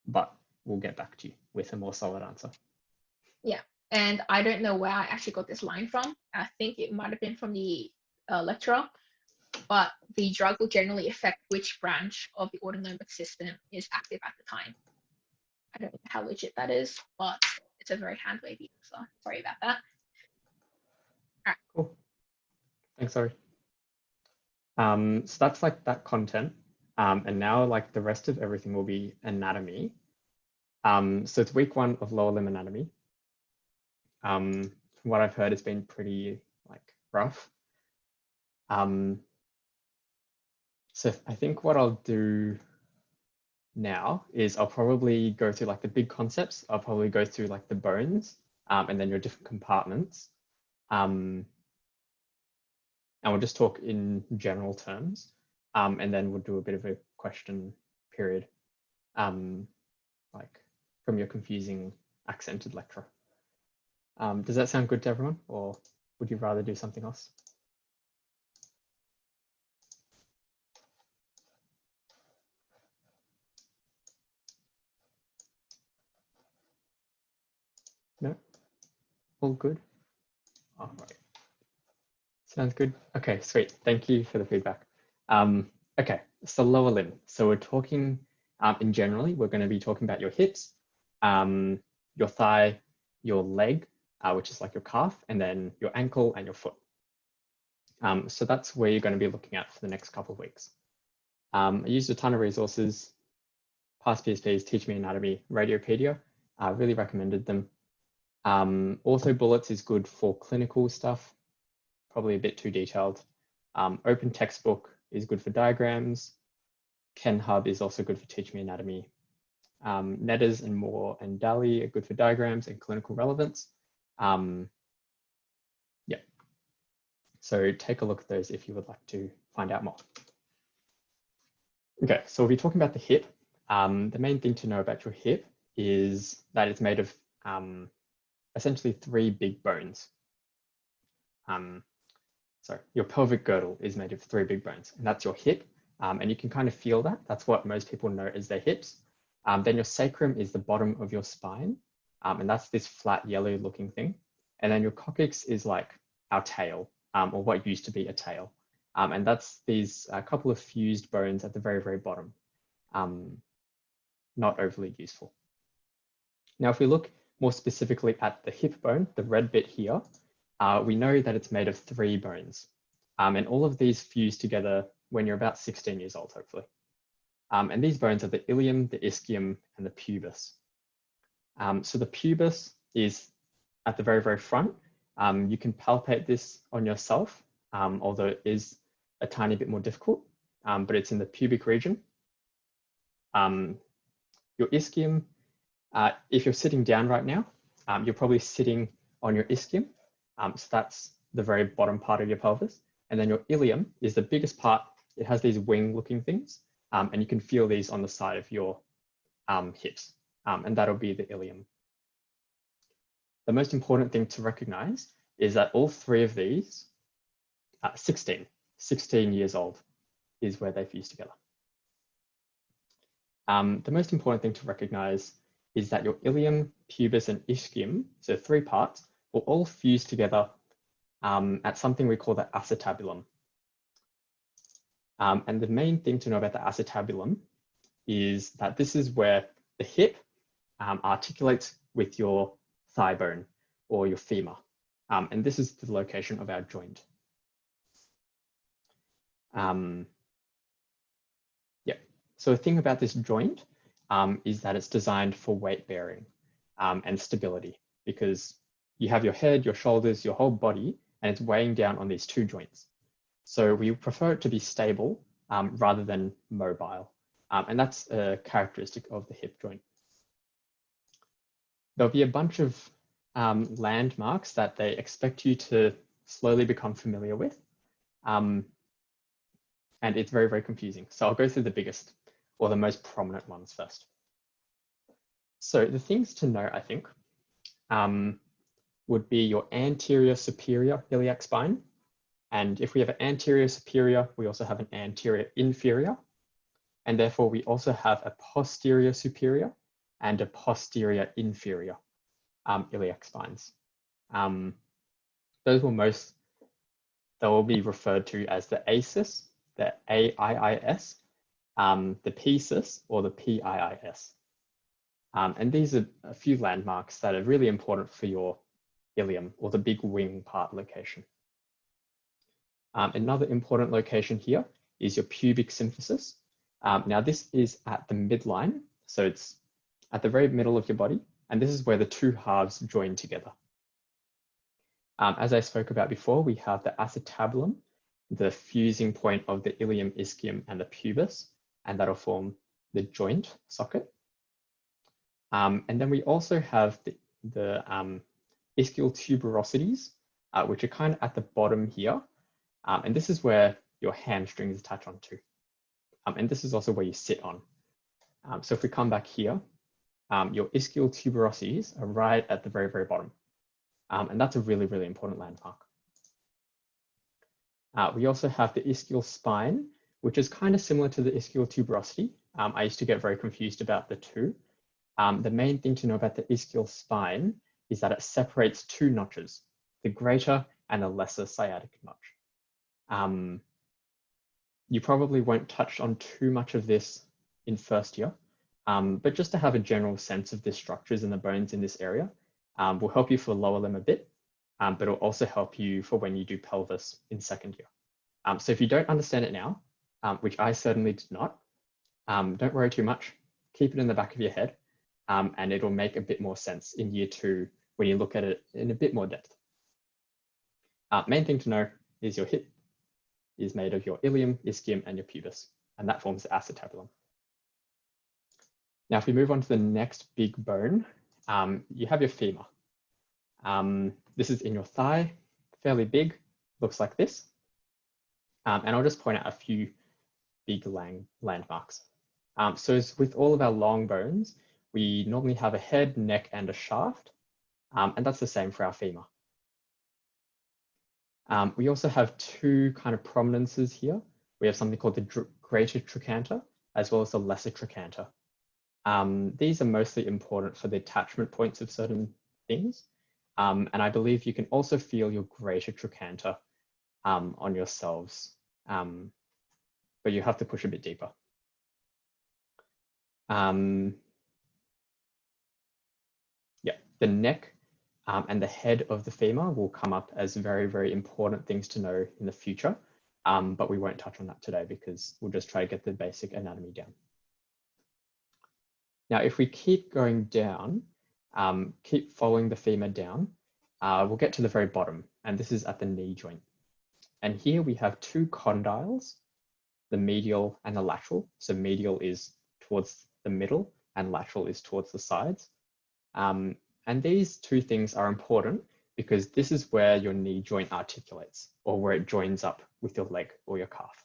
but we'll get back to you with a more solid answer. Yeah, and I don't know where I actually got this line from. I think it might have been from the lecturer, but the drug will generally affect which branch of the autonomic system is active at the time. I don't know how legit that is, but it's a very hand-wavy answer. Sorry about that. All right. Cool. Thanks, sorry. So that's like that content. And now like the rest of everything will be anatomy. So it's week 1 of lower limb anatomy. From what I've heard, it's been pretty like rough. So I think what I'll do now is I'll probably go through like the big concepts. I'll probably go through like the bones and then your different compartments. And we'll just talk in general terms. And then we'll do a bit of a question period, like from your confusing accented lecturer. Does that sound good to everyone, or would you rather do something else? No? All good? All right. Sounds good. Okay, sweet. Thank you for the feedback. Okay, so lower limb. So we're talking, in generally, we're going to be talking about your hips, your thigh, your leg, which is like your calf, and then your ankle and your foot. So that's where you're going to be looking at for the next couple of weeks. I used a ton of resources, past PSPs, Teach Me Anatomy, Radiopedia. I really recommended them. Ortho Bullets is good for clinical stuff, probably a bit too detailed. Open Textbook is good for diagrams. KenHub is also good for Teach Me Anatomy. Netters and Moore and Daly are good for diagrams and clinical relevance. Yeah, so take a look at those if you would like to find out more. Okay, so we'll be talking about the hip. The main thing to know about your hip is that it's made of essentially 3 big bones. Sorry, your pelvic girdle is made of 3 big bones, and that's your hip. And you can kind of feel that. That's what most people know as their hips. Then your sacrum is the bottom of your spine, and that's this flat yellow looking thing. And then your coccyx is like our tail, or what used to be a tail. And that's these couple of fused bones at the very, very bottom. Not overly useful. Now, if we look more specifically at the hip bone, the red bit here, we know that it's made of 3 bones. And all of these fuse together when you're about 16 years old, hopefully. And these bones are the ilium, the ischium, and the pubis. So the pubis is at the very, very front. You can palpate this on yourself, although it is a tiny bit more difficult, but it's in the pubic region. Your ischium, if you're sitting down right now, you're probably sitting on your ischium. So that's the very bottom part of your pelvis. And then your ilium is the biggest part. It has these wing looking things, and you can feel these on the side of your hips, and that'll be the ilium. The most important thing to recognize is that all 3 of these, 16 years old is where they fuse together. The most important thing to recognize is that your ilium, pubis, and ischium, so 3 parts, will all fuse together at something we call the acetabulum. And the main thing to know about the acetabulum is that this is where the hip articulates with your thigh bone or your femur. And this is the location of our joint. Yeah, so the thing about this joint is that it's designed for weight bearing and stability, because you have your head, your shoulders, your whole body, and it's weighing down on these 2 joints. So we prefer it to be stable rather than mobile. And that's a characteristic of the hip joint. There'll be a bunch of landmarks that they expect you to slowly become familiar with. And it's very, very confusing. So I'll go through the biggest or the most prominent ones first. So the things to know, I think, would be your anterior superior iliac spine. And if we have an anterior superior, we also have an anterior inferior. And therefore, we also have a posterior superior and a posterior inferior iliac spines. Those will be referred to as the ASIS, the AIIS, the PSIS, or the PIIS. And these are a few landmarks that are really important for your ilium, or the big wing part location. Another important location here is your pubic symphysis. Now this is at the midline, so it's at the very middle of your body, and this is where the 2 halves join together. As I spoke about before, we have the acetabulum, the fusing point of the ilium, ischium, and the pubis, and that'll form the joint socket. And then we also have the ischial tuberosities, which are kind of at the bottom here. And this is where your hamstrings attach onto. And this is also where you sit on. So if we come back here, your ischial tuberosities are right at the very, very bottom. And that's a really, really important landmark. We also have the ischial spine, which is kind of similar to the ischial tuberosity. I used to get very confused about the 2. The main thing to know about the ischial spine is that it separates 2 notches, the greater and the lesser sciatic notch. You probably won't touch on too much of this in first year, but just to have a general sense of the structures and the bones in this area will help you for lower limb a bit, but it'll also help you for when you do pelvis in second year. So if you don't understand it now, which I certainly did not, don't worry too much. Keep it in the back of your head, and it'll make a bit more sense in year 2 when you look at it in a bit more depth. Main thing to know is your hip is made of your ilium, ischium, and your pubis, and that forms the acetabulum. Now, if we move on to the next big bone, you have your femur. This is in your thigh, fairly big, looks like this. And I'll just point out a few big landmarks. So as with all of our long bones, we normally have a head, neck, and a shaft, and that's the same for our femur. We also have 2 kind of prominences here. We have something called the greater trochanter, as well as the lesser trochanter. These are mostly important for the attachment points of certain things. And I believe you can also feel your greater trochanter on yourselves, but you have to push a bit deeper. Yeah, the neck and the head of the femur will come up as very, very important things to know in the future, but we won't touch on that today because we'll just try to get the basic anatomy down. Now, if we keep going down, keep following the femur down, we'll get to the very bottom, and this is at the knee joint. And here we have 2 condyles, the medial and the lateral. So medial is towards the middle and lateral is towards the sides. And these 2 things are important because this is where your knee joint articulates, or where it joins up with your leg or your calf.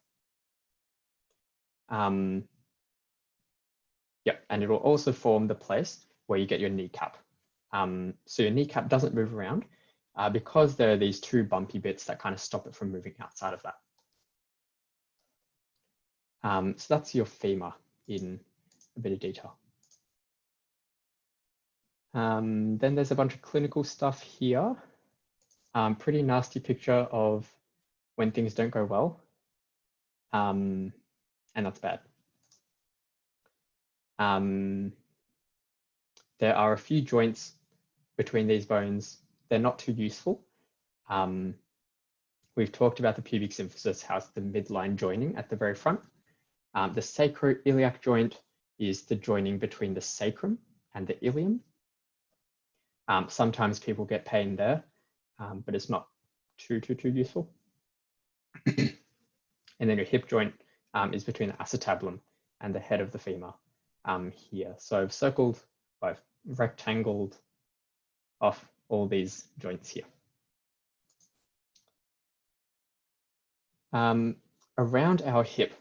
Yeah, and it will also form the place where you get your kneecap. So your kneecap doesn't move around because there are these 2 bumpy bits that kind of stop it from moving outside of that. So that's your femur in a bit of detail. Then there's a bunch of clinical stuff here. Pretty nasty picture of when things don't go well. And that's bad. There are a few joints between these bones. They're not too useful. We've talked about the pubic symphysis, how it's the midline joining at the very front. The sacroiliac joint is the joining between the sacrum and the ilium. Sometimes people get pain there, but it's not too useful. And then your hip joint is between the acetabulum and the head of the femur here. So I've circled, I've rectangled off all these joints here. Around our hip,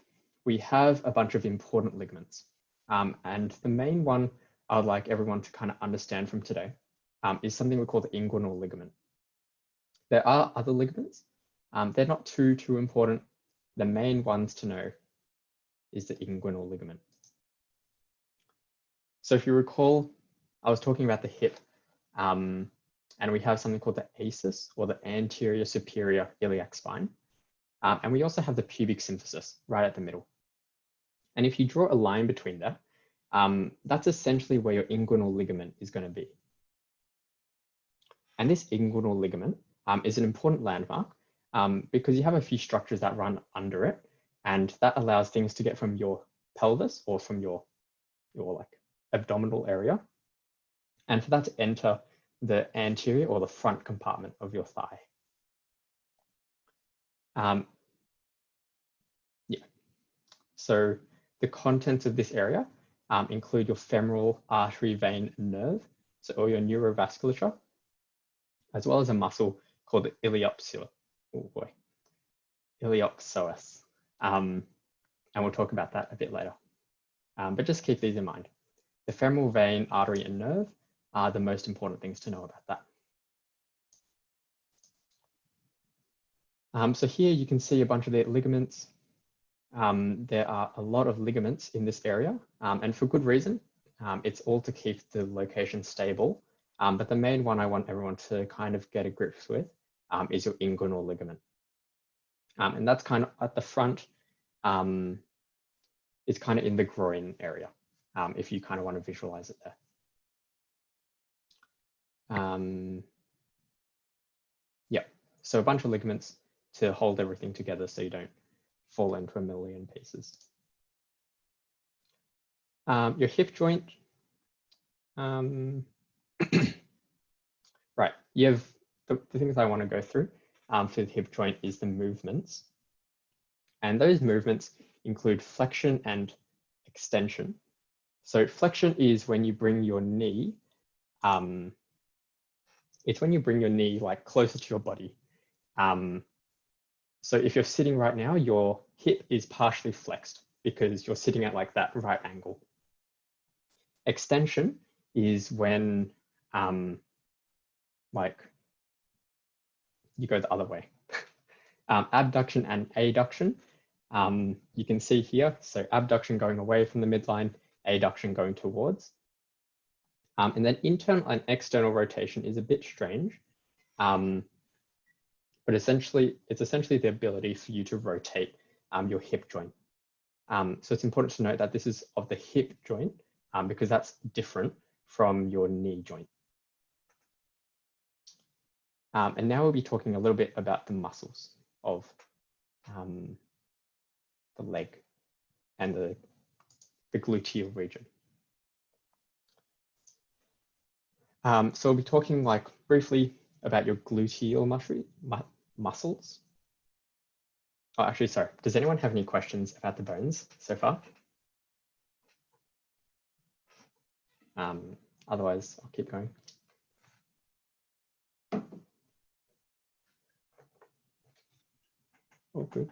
we have a bunch of important ligaments. And the main one I would like everyone to kind of understand from today is something we call the inguinal ligament. There are other ligaments. They're not too important. The main ones to know is the inguinal ligament. So if you recall, I was talking about the hip, and we have something called the ASIS, or the anterior superior iliac spine. And we also have the pubic symphysis right at the middle. And if you draw a line between that, that's essentially where your inguinal ligament is going to be. And this inguinal ligament is an important landmark because you have a few structures that run under it, and that allows things to get from your pelvis or from your like abdominal area, and for that to enter the anterior or the front compartment of your thigh. Yeah, so the contents of this area include your femoral artery, vein, and nerve, so all your neurovasculature, as well as a muscle called the iliopsoas. Oh boy, iliopsoas. And we'll talk about that a bit later. But just keep these in mind. The femoral vein, artery, and nerve are the most important things to know about that. So here you can see a bunch of the ligaments. There are a lot of ligaments in this area, and for good reason. It's all to keep the location stable. But the main one I want everyone to kind of get a grip with is your inguinal ligament. And that's kind of at the front. It's kind of in the groin area, if you kind of want to visualize it there. Yeah, so a bunch of ligaments to hold everything together so you don't fall into a million pieces. Your hip joint, right, you have the things I want to go through for the hip joint is the movements. And those movements include flexion and extension. So flexion is when you bring your knee, it's when you bring your knee like closer to your body. So if you're sitting right now, your hip is partially flexed because you're sitting at like that right angle. Extension is when like you go the other way. Abduction and adduction, you can see here. So abduction going away from the midline, adduction going towards. And then internal and external rotation is a bit strange, but essentially, it's essentially the ability for you to rotate your hip joint. So it's important to note that this is of the hip joint because that's different from your knee joint. And now we'll be talking a little bit about the muscles of the leg and the gluteal region. So we'll be talking like briefly about your gluteal muscles. Oh, actually, sorry. Does anyone have any questions about the bones so far? Otherwise, I'll keep going. Oh, good.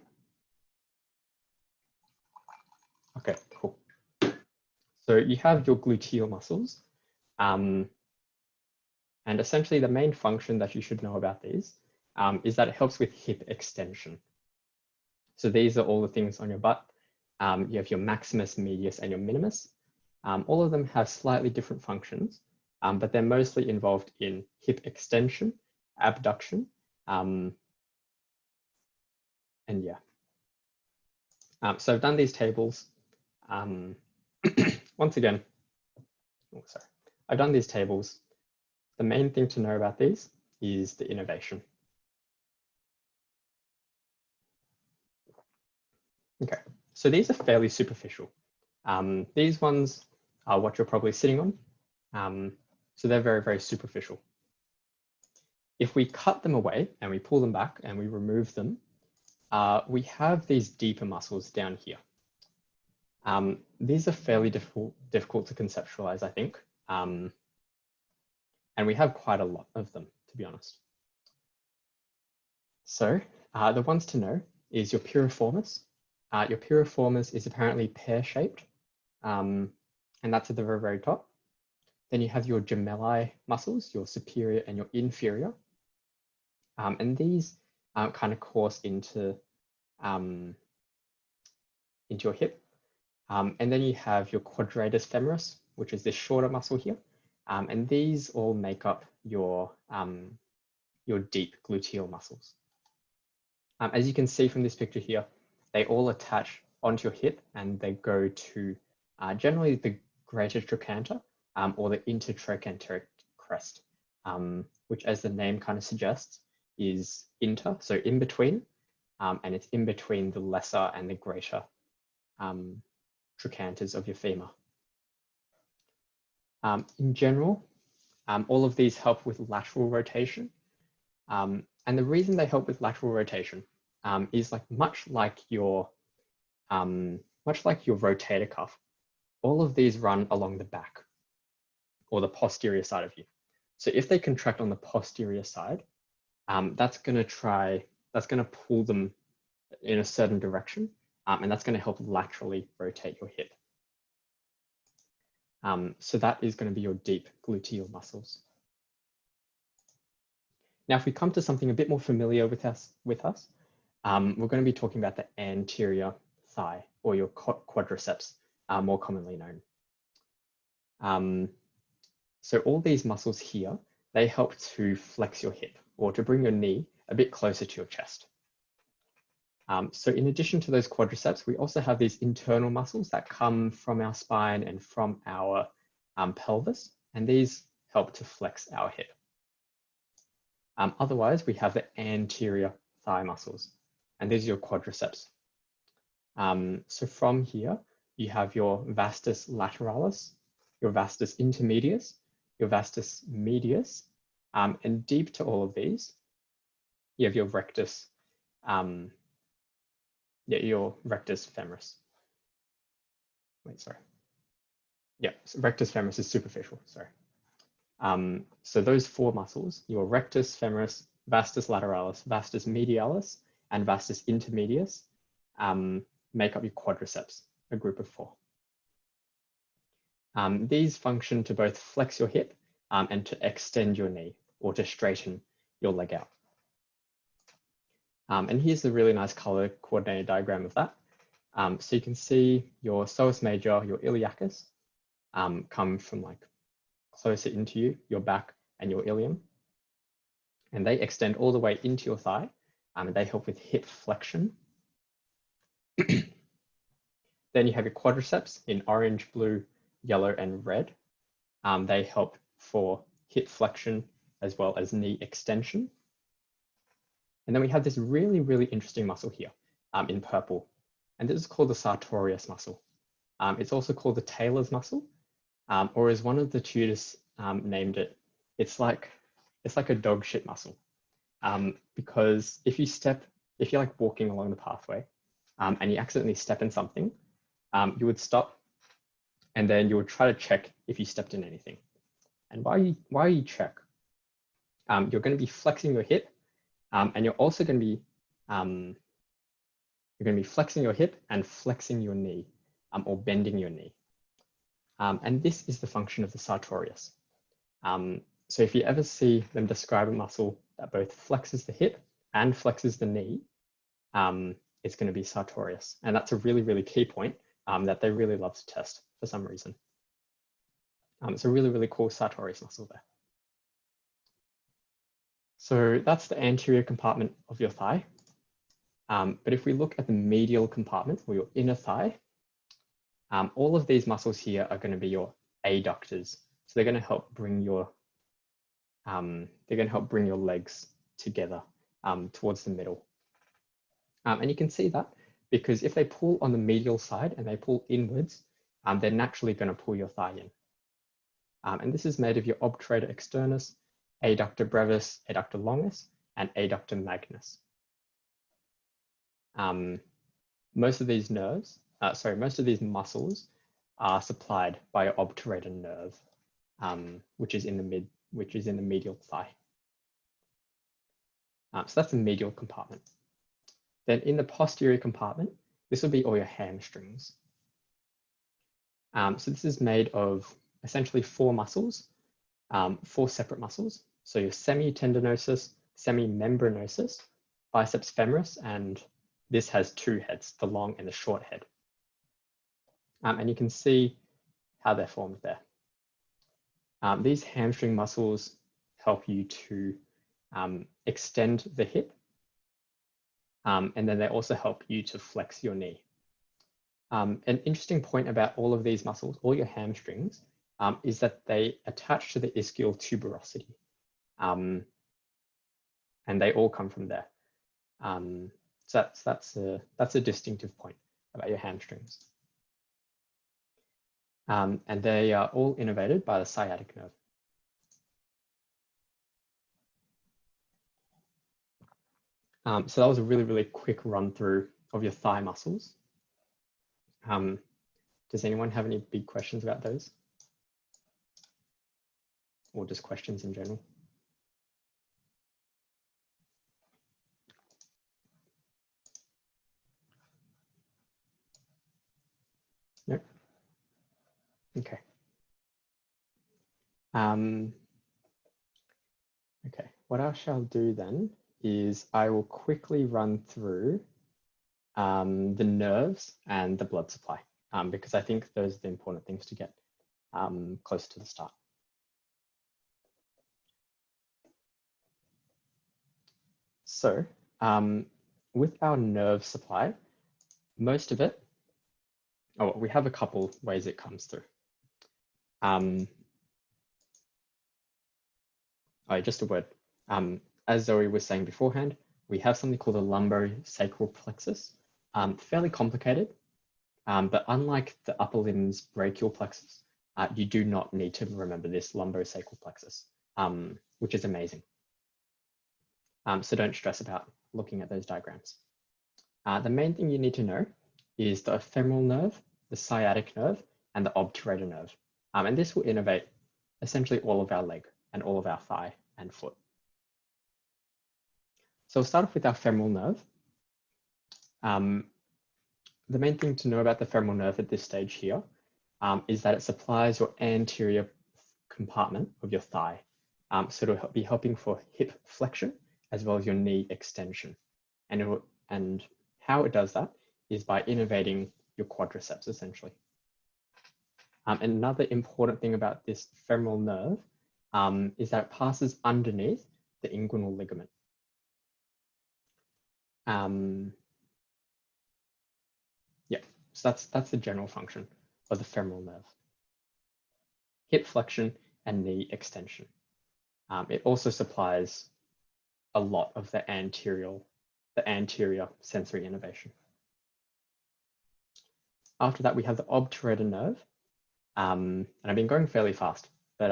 Okay, cool. So you have your gluteal muscles. And essentially the main function that you should know about these is that it helps with hip extension. So these are all the things on your butt. You have your maximus, medius, and your minimus. All of them have slightly different functions, but they're mostly involved in hip extension, abduction, and yeah. So I've done these tables. Once again, oh, sorry. I've done these tables. The main thing to know about these is the innervation. Okay, so these are fairly superficial. These ones are what you're probably sitting on. So they're very, very superficial. If we cut them away and we pull them back and we remove them, we have these deeper muscles down here. These are fairly difficult to conceptualize, I think. And we have quite a lot of them, to be honest. So the ones to know is your piriformis. Your piriformis is apparently pear-shaped, and that's at the very, very top. Then you have your gemelli muscles, your superior and your inferior. And these kind of course into your hip. And then you have your quadratus femoris, which is this shorter muscle here. And these all make up your deep gluteal muscles. As you can see from this picture here, they all attach onto your hip and they go to generally the greater trochanter or the intertrochanteric crest, which as the name kind of suggests is inter, so in between, and it's in between the lesser and the greater trochanters of your femur. In general, all of these help with lateral rotation. And the reason they help with lateral rotation is like much like your rotator cuff, all of these run along the back or the posterior side of you. So if they contract on the posterior side, that's going to pull them in a certain direction, and that's going to help laterally rotate your hip. So that is going to be your deep gluteal muscles. Now, if we come to something a bit more familiar with us, we're going to be talking about the anterior thigh, or your quadriceps, more commonly known. So all these muscles here, they help to flex your hip or to bring your knee a bit closer to your chest. So in addition to those quadriceps, we also have these internal muscles that come from our spine and from our pelvis, and these help to flex our hip. Otherwise, we have the anterior thigh muscles, and these are your quadriceps. So from here, you have your vastus lateralis, your vastus intermedius, your vastus medius, and deep to all of these, you have your rectus, your rectus femoris. Wait, sorry. Yeah, so rectus femoris is superficial, sorry. So those four muscles, your rectus femoris, vastus lateralis, vastus medialis, and vastus intermedius, make up your quadriceps, a group of four. These function to both flex your hip and to extend your knee or to straighten your leg out. And here's a really nice color coordinated diagram of that. So you can see your psoas major, your iliacus, come from like closer into you, your back and your ilium. And they extend all the way into your thigh, and they help with hip flexion. Then you have your quadriceps in orange, blue, yellow, and red. They help for hip flexion as well as knee extension. And then we have this really, really interesting muscle here in purple. And this is called the sartorius muscle. It's also called the Taylor's muscle, or as one of the tutors named it, it's like a dog shit muscle. Because if you're like walking along the pathway and you accidentally step in something, you would stop and then you would try to check if you stepped in anything. And while you check, you're going to be flexing your hip, and you're also going to be flexing your hip and flexing your knee, or bending your knee. And this is the function of the sartorius. So if you ever see them describe a muscle that both flexes the hip and flexes the knee, it's going to be sartorius. And that's a really, really key point that they really love to test for some reason. It's a really, really cool sartorius muscle there. So that's the anterior compartment of your thigh. But if we look at the medial compartment or your inner thigh, all of these muscles here are going to be your adductors. So they're going to help bring your legs together towards the middle. And you can see that because if they pull on the medial side and they pull inwards, they're naturally going to pull your thigh in. And this is made of your obturator externus, adductor brevis, adductor longus, and adductor magnus. Most of these muscles are supplied by your obturator nerve, which is in the medial thigh. So that's the medial compartment. Then in the posterior compartment, this will be all your hamstrings. So this is made of essentially four muscles, four separate muscles. So your semitendinosus, semimembranosus, biceps femoris, and this has two heads, the long and the short head. And you can see how they're formed there. These hamstring muscles help you to extend the hip, and then they also help you to flex your knee. An interesting point about all of these muscles, all your hamstrings, is that they attach to the ischial tuberosity, and they all come from there. So that's a distinctive point about your hamstrings. And they are all innervated by the sciatic nerve. So that was a really, really quick run through of your thigh muscles. Does anyone have any big questions about those? Or just questions in general? No? Okay. Okay, what I shall do then is I will quickly run through the nerves and the blood supply, because I think those are the important things to get close to the start. So with our nerve supply, most of it, oh, we have a couple ways it comes through. Just a word. As Zoe was saying beforehand, we have something called a lumbosacral plexus. Fairly complicated, but unlike the upper limbs brachial plexus, you do not need to remember this lumbosacral plexus, which is amazing. So don't stress about looking at those diagrams. The main thing you need to know is the femoral nerve, the sciatic nerve, and the obturator nerve. And this will innervate essentially all of our leg and all of our thigh and foot. So we'll start off with our femoral nerve. The main thing to know about the femoral nerve at this stage here is that it supplies your anterior compartment of your thigh. So it'll be helping for hip flexion as well as your knee extension. And how it does that is by innervating your quadriceps essentially. Another important thing about this femoral nerve is that it passes underneath the inguinal ligament. So that's the general function of the femoral nerve. Hip flexion and knee extension. It also supplies a lot of the anterior sensory innervation. After that, we have the obturator nerve. And I've been going fairly fast, but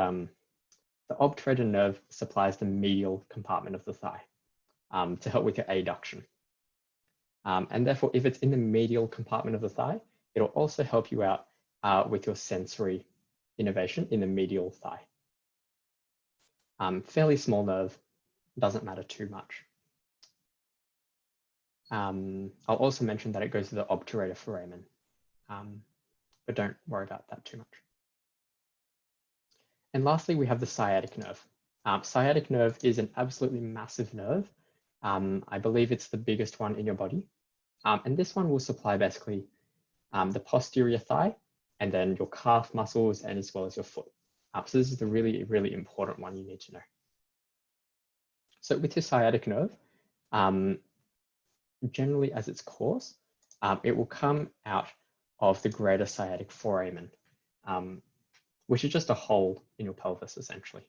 the obturator nerve supplies the medial compartment of the thigh to help with your adduction. And therefore, if it's in the medial compartment of the thigh, it'll also help you out with your sensory innervation in the medial thigh. Fairly small nerve, doesn't matter too much. I'll also mention that it goes to the obturator foramen, but don't worry about that too much. And lastly, we have the sciatic nerve. Sciatic nerve is an absolutely massive nerve. I believe it's the biggest one in your body. And this one will supply basically the posterior thigh and then your calf muscles and as well as your foot. So this is the really, really important one you need to know. So with your sciatic nerve, generally as its course, it will come out of the greater sciatic foramen, which is just a hole in your pelvis essentially.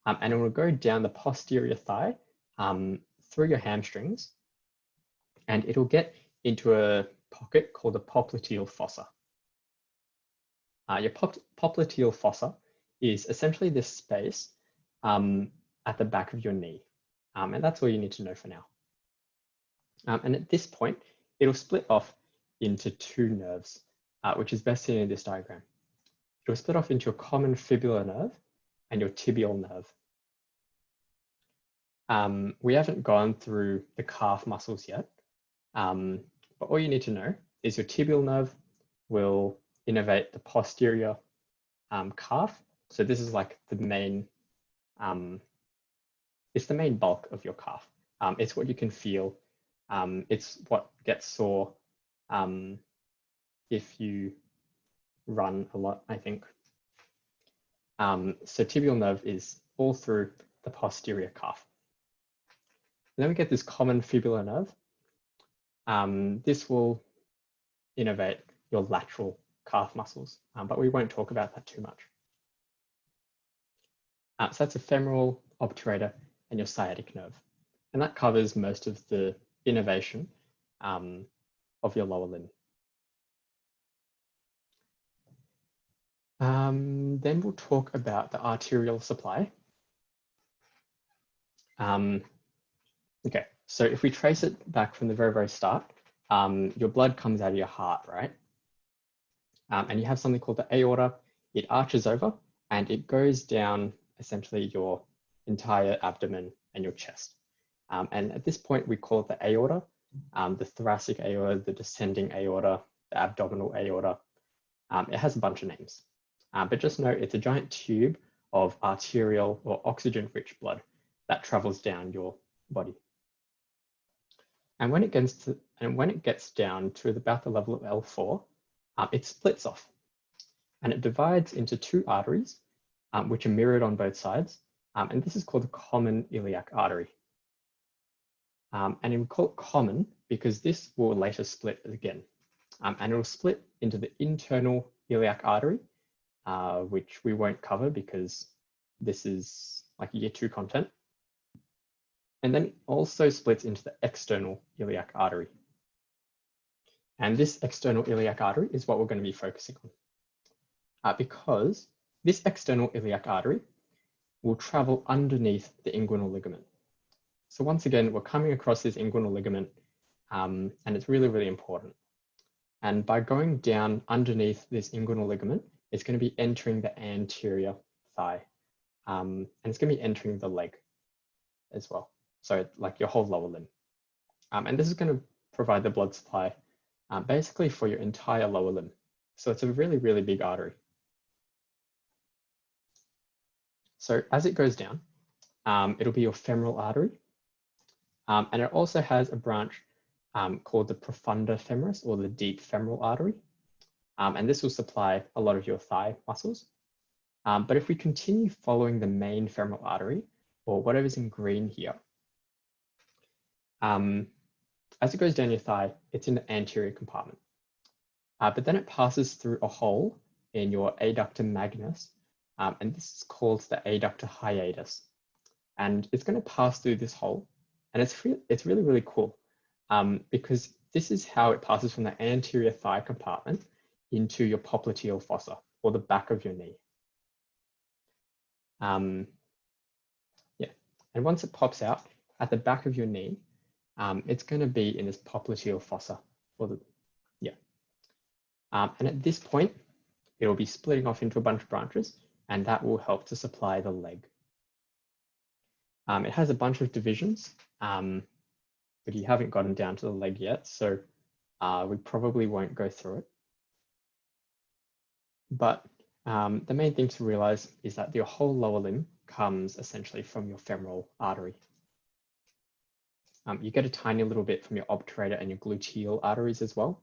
And it will go down the posterior thigh through your hamstrings, and it'll get into a pocket called the popliteal fossa. Your popliteal fossa is essentially this space at the back of your knee. And that's all you need to know for now. And at this point, it'll split off into two nerves, which is best seen in this diagram. It'll split off into your common fibular nerve and your tibial nerve. We haven't gone through the calf muscles yet, but all you need to know is your tibial nerve will innervate the posterior calf. So this is like the main, it's the main bulk of your calf. It's what you can feel. It's what gets sore if you run a lot, I think. So tibial nerve is all through the posterior calf. And then we get this common fibular nerve. This will innervate your lateral calf muscles, but we won't talk about that too much. So that's a femoral, obturator, and your sciatic nerve. And that covers most of the innervation of your lower limb. Then we'll talk about the arterial supply. Okay, so if we trace it back from the very, very start, your blood comes out of your heart, right? And you have something called the aorta. It arches over and it goes down essentially your entire abdomen and your chest. And at this point, we call it the aorta, the thoracic aorta, the descending aorta, the abdominal aorta. It has a bunch of names, but just know it's a giant tube of arterial or oxygen-rich blood that travels down your body. And when it gets down to about the level of L4, it splits off, and it divides into two arteries, which are mirrored on both sides. And this is called the common iliac artery. And we call it common because this will later split again. And it will split into the internal iliac artery, which we won't cover because this is like year 2 content. And then it also splits into the external iliac artery. And this external iliac artery is what we're going to be focusing on. Because this external iliac artery will travel underneath the inguinal ligament. So once again, we're coming across this inguinal ligament, and it's really, really important. And by going down underneath this inguinal ligament, it's going to be entering the anterior thigh, and it's going to be entering the leg as well. So like your whole lower limb. And this is going to provide the blood supply basically for your entire lower limb. So it's a really, really big artery. So as it goes down, it'll be your femoral artery. And it also has a branch called the profunda femoris, or the deep femoral artery. And this will supply a lot of your thigh muscles. But if we continue following the main femoral artery, or whatever's in green here, as it goes down your thigh, it's in the anterior compartment. But then it passes through a hole in your adductor magnus, and this is called the adductor hiatus. And it's going to pass through this hole, and it's really, really cool because this is how it passes from the anterior thigh compartment into your popliteal fossa, or the back of your knee. Yeah, and once it pops out at the back of your knee, it's going to be in this popliteal fossa, or the, yeah. And at this point, it will be splitting off into a bunch of branches, and that will help to supply the leg. It has a bunch of divisions, but you haven't gotten down to the leg yet, so we probably won't go through it. But the main thing to realize is that your whole lower limb comes essentially from your femoral artery. You get a tiny little bit from your obturator and your gluteal arteries as well.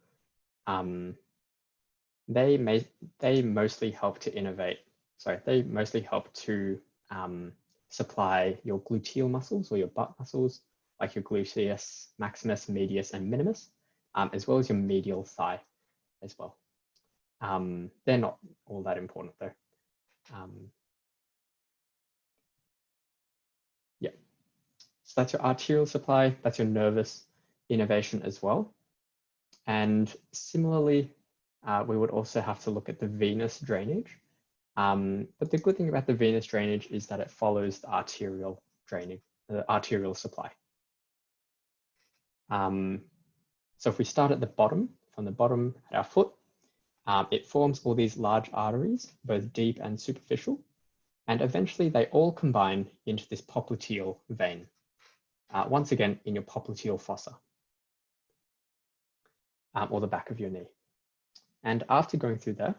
They mostly help to innervate. Sorry, they mostly help to supply your gluteal muscles, or your butt muscles, like your gluteus maximus, medius, and minimus, as well as your medial thigh as well. They're not all that important though. Yeah, so that's your arterial supply, that's your nervous innervation as well. And similarly, we would also have to look at the venous drainage. But the good thing about the venous drainage is that it follows the arterial draining, the arterial supply. So if we start at the bottom, from the bottom at our foot, it forms all these large arteries, both deep and superficial, and eventually they all combine into this popliteal vein, once again in your popliteal fossa, or the back of your knee. And after going through there,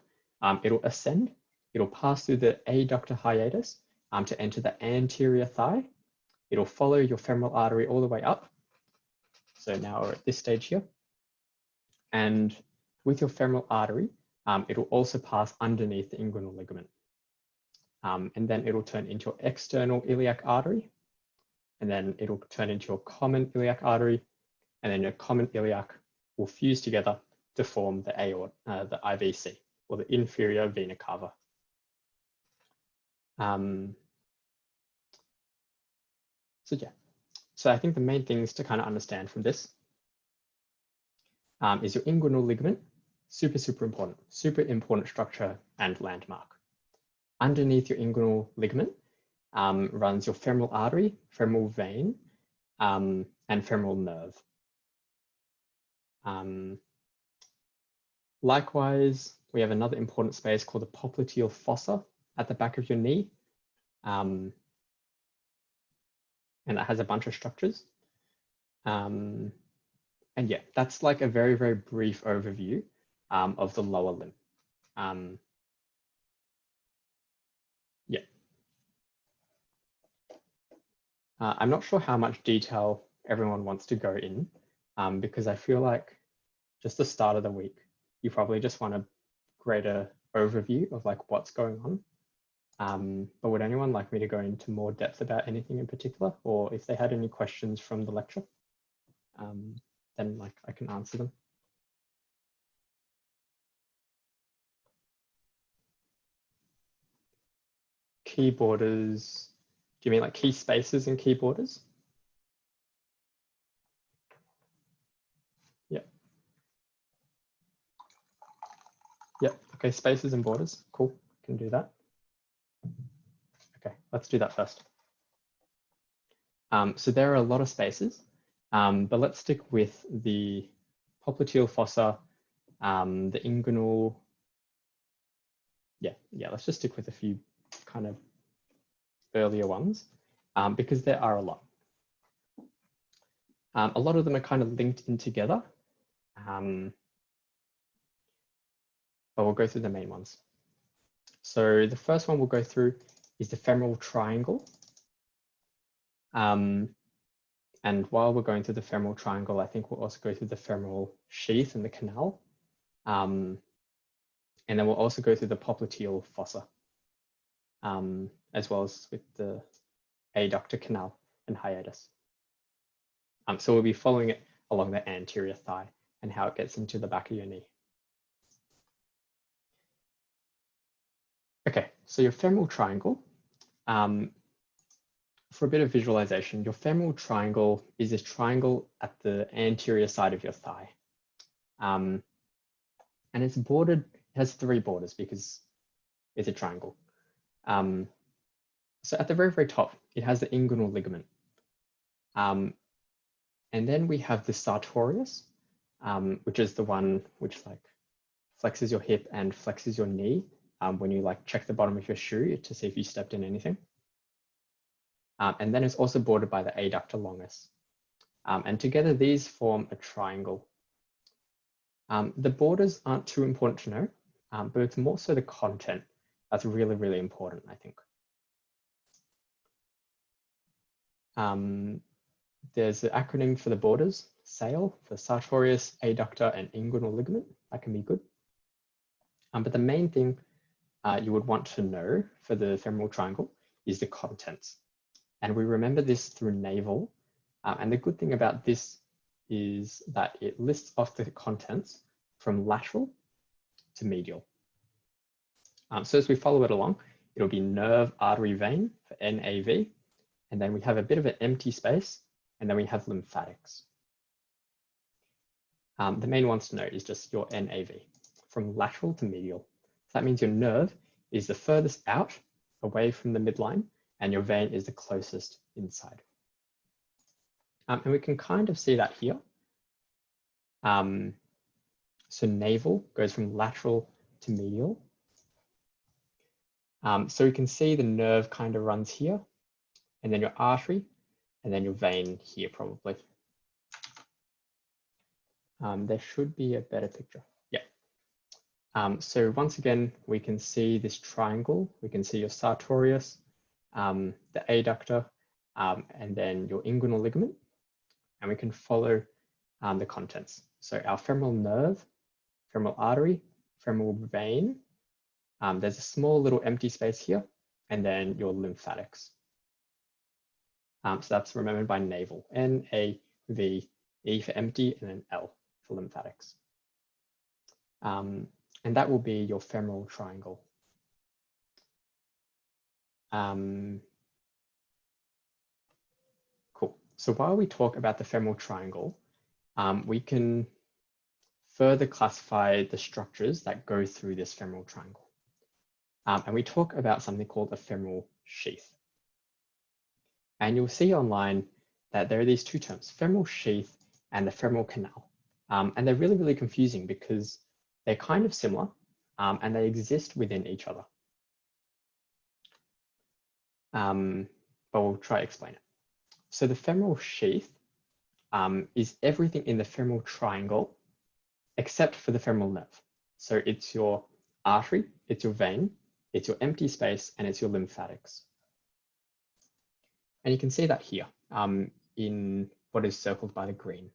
it'll ascend, it'll pass through the adductor hiatus to enter the anterior thigh. It'll follow your femoral artery all the way up. So now we're at this stage here. And with your femoral artery, it'll also pass underneath the inguinal ligament. And then it'll turn into your external iliac artery. And then it'll turn into your common iliac artery. And then your common iliac will fuse together to form the aorta, the IVC, or the inferior vena cava. So yeah, so I think the main things to kind of understand from this is your inguinal ligament, super important structure and landmark. Underneath your inguinal ligament runs your femoral artery, femoral vein, and femoral nerve. Likewise, we have another important space called the popliteal fossa at the back of your knee. And that has a bunch of structures. And yeah, that's like a very, very brief overview of the lower limb. Yeah. I'm not sure how much detail everyone wants to go in, because I feel like just the start of the week, you probably just want a greater overview of like what's going on. But would anyone like me to go into more depth about anything in particular, or if they had any questions from the lecture? then like I can answer them. Key borders, do you mean like key spaces and key borders? Yep. Yep, okay, spaces and borders, cool, can do that. Okay, let's do that first. So there are a lot of spaces, but let's stick with the popliteal fossa, the inguinal. Yeah, let's just stick with a few kind of earlier ones, because there are a lot. A lot of them are kind of linked in together, but we'll go through the main ones. So the first one we'll go through is the femoral triangle. And while we're going through the femoral triangle, I think we'll also go through the femoral sheath and the canal. And then we'll also go through the popliteal fossa, as well as with the adductor canal and hiatus. So we'll be following it along the anterior thigh and how it gets into the back of your knee. Okay, so your femoral triangle, for a bit of visualization, your femoral triangle is this triangle at the anterior side of your thigh. And it's bordered, it has 3 borders because it's a triangle. So at the very, very top, it has the inguinal ligament. And then we have the sartorius, which is the one which like flexes your hip and flexes your knee when you like check the bottom of your shoe to see if you stepped in anything. And then it's also bordered by the adductor longus. And together these form a triangle. The borders aren't too important to know, but it's more so the content that's really, really important, I think. There's the acronym for the borders, SAIL, for sartorius, adductor, and inguinal ligament. That can be good. But the main thing you would want to know for the femoral triangle is the contents. And we remember this through navel. And the good thing about this is that it lists off the contents from lateral to medial. So as we follow it along, it'll be nerve, artery, vein for NAV. And then we have a bit of an empty space, and then we have lymphatics. The main ones to note is just your NAV, from lateral to medial. So that means your nerve is the furthest out, away from the midline, and your vein is the closest inside. And we can kind of see that here. So navel goes from lateral to medial. So we can see the nerve kind of runs here, and then your artery, and then your vein here probably. There should be a better picture. Yeah. So once again, we can see this triangle. We can see your sartorius, the adductor, and then your inguinal ligament. And we can follow the contents. So our femoral nerve, femoral artery, femoral vein. There's a small little empty space here, and then your lymphatics. So that's remembered by navel, N-A-V, E for empty, and then L for lymphatics. And that will be your femoral triangle. Cool. So while we talk about the femoral triangle, we can further classify the structures that go through this femoral triangle. And we talk about something called a femoral sheath. And you'll see online that there are these 2 terms, femoral sheath and the femoral canal. And they're really, really confusing because they're kind of similar and they exist within each other. But we'll try to explain it. So the femoral sheath is everything in the femoral triangle except for the femoral nerve. So it's your artery, it's your vein, it's your empty space, and it's your lymphatics. And you can see that here in what is circled by the green.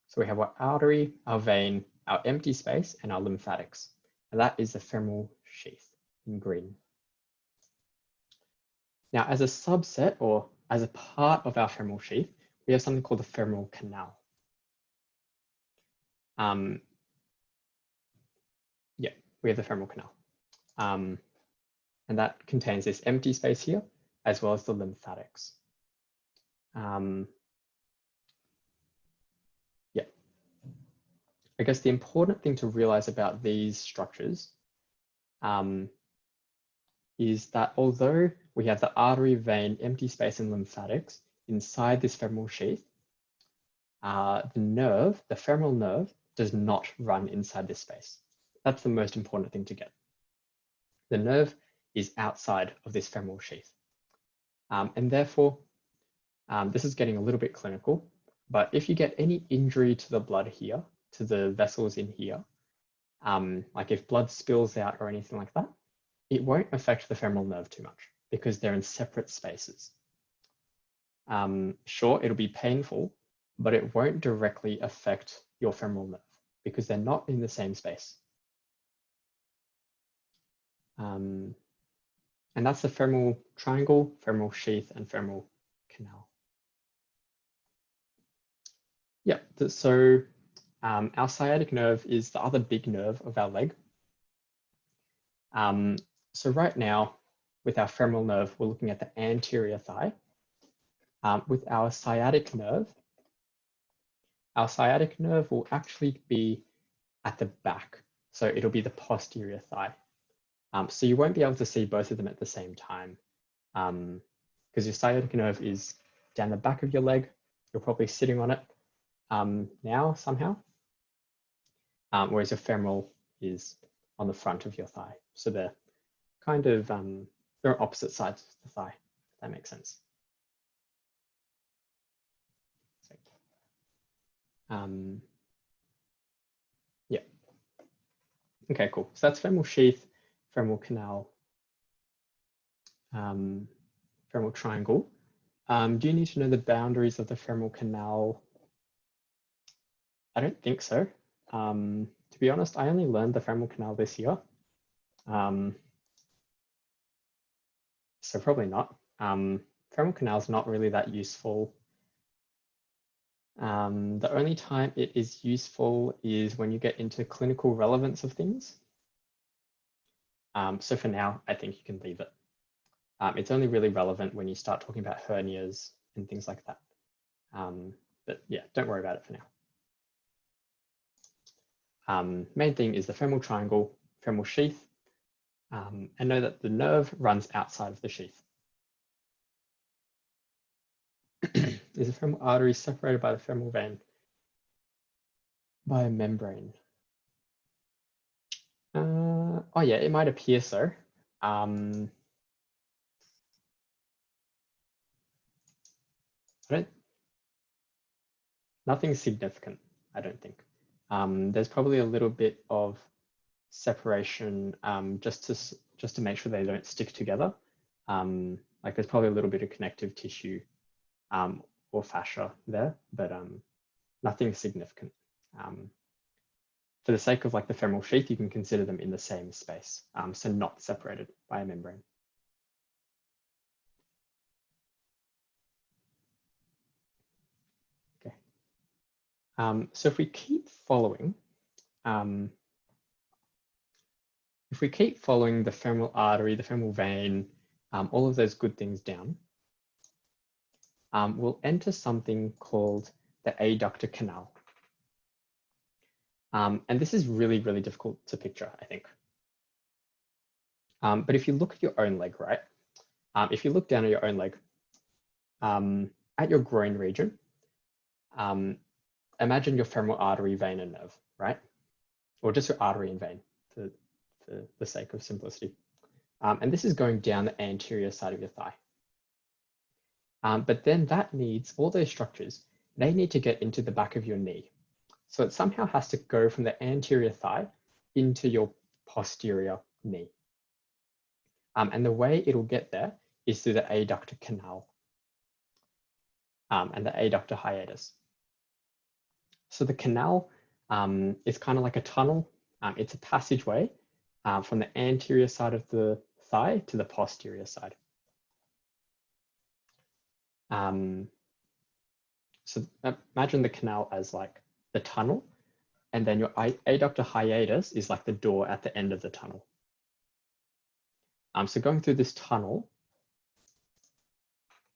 So we have our artery, our vein, our empty space, and our lymphatics. And that is the femoral sheath in green. Now, as a subset or as a part of our femoral sheath, we have something called the femoral canal. Yeah, we have the femoral canal. And that contains this empty space here, as well as the lymphatics. Yeah. I guess the important thing to realize about these structures is that although we have the artery, vein, empty space, and lymphatics inside this femoral sheath, the femoral nerve, does not run inside this space. That's the most important thing to get. The nerve is outside of this femoral sheath. And therefore, this is getting a little bit clinical, but if you get any injury to the blood here, to the vessels in here, like if blood spills out or anything like that, it won't affect the femoral nerve too much because they're in separate spaces. Sure, it'll be painful, but it won't directly affect your femoral nerve because they're not in the same space. And that's the femoral triangle, femoral sheath, and femoral canal. Yeah, so our sciatic nerve is the other big nerve of our leg. So right now, with our femoral nerve, we're looking at the anterior thigh. With our sciatic nerve will actually be at the back. So it'll be the posterior thigh. So you won't be able to see both of them at the same time because your sciatic nerve is down the back of your leg. You're probably sitting on it now somehow, whereas your femoral is on the front of your thigh. So they're kind of, they're opposite sides of the thigh, if that makes sense. Yeah. Okay, cool. So that's femoral sheath, femoral canal, femoral triangle. Do you need to know the boundaries of the femoral canal? I don't think so. To be honest, I only learned the femoral canal this year. So probably not. Femoral canal is not really that useful. The only time it is useful is when you get into clinical relevance of things. So for now, I think you can leave it. It's only really relevant when you start talking about hernias and things like that. But yeah, don't worry about it for now. Main thing is the femoral triangle, femoral sheath, and know that the nerve runs outside of the sheath. Is the femoral artery separated by the femoral vein by a membrane? Oh yeah, it might appear so. Nothing significant, I don't think. There's probably a little bit of separation just to make sure they don't stick together. Like there's probably a little bit of connective tissue or fascia there, but nothing significant. For the sake of like the femoral sheath, you can consider them in the same space, so not separated by a membrane. Okay. So if we keep following, the femoral artery, the femoral vein, all of those good things down, we'll enter something called the adductor canal. And this is really, really difficult to picture, I think. But if you look at your own leg, right? If you look down at your own leg, at your groin region, imagine your femoral artery, vein, and nerve, right? Or just your artery and vein for the sake of simplicity. And this is going down the anterior side of your thigh. But then that needs, all those structures, they need to get into the back of your knee. So it somehow has to go from the anterior thigh into your posterior knee. And the way it'll get there is through the adductor canal and the adductor hiatus. So the canal is kind of like a tunnel. It's a passageway from the anterior side of the thigh to the posterior side. So imagine the canal as like the tunnel And then your adductor hiatus is like the door at the end of the tunnel. So going through this tunnel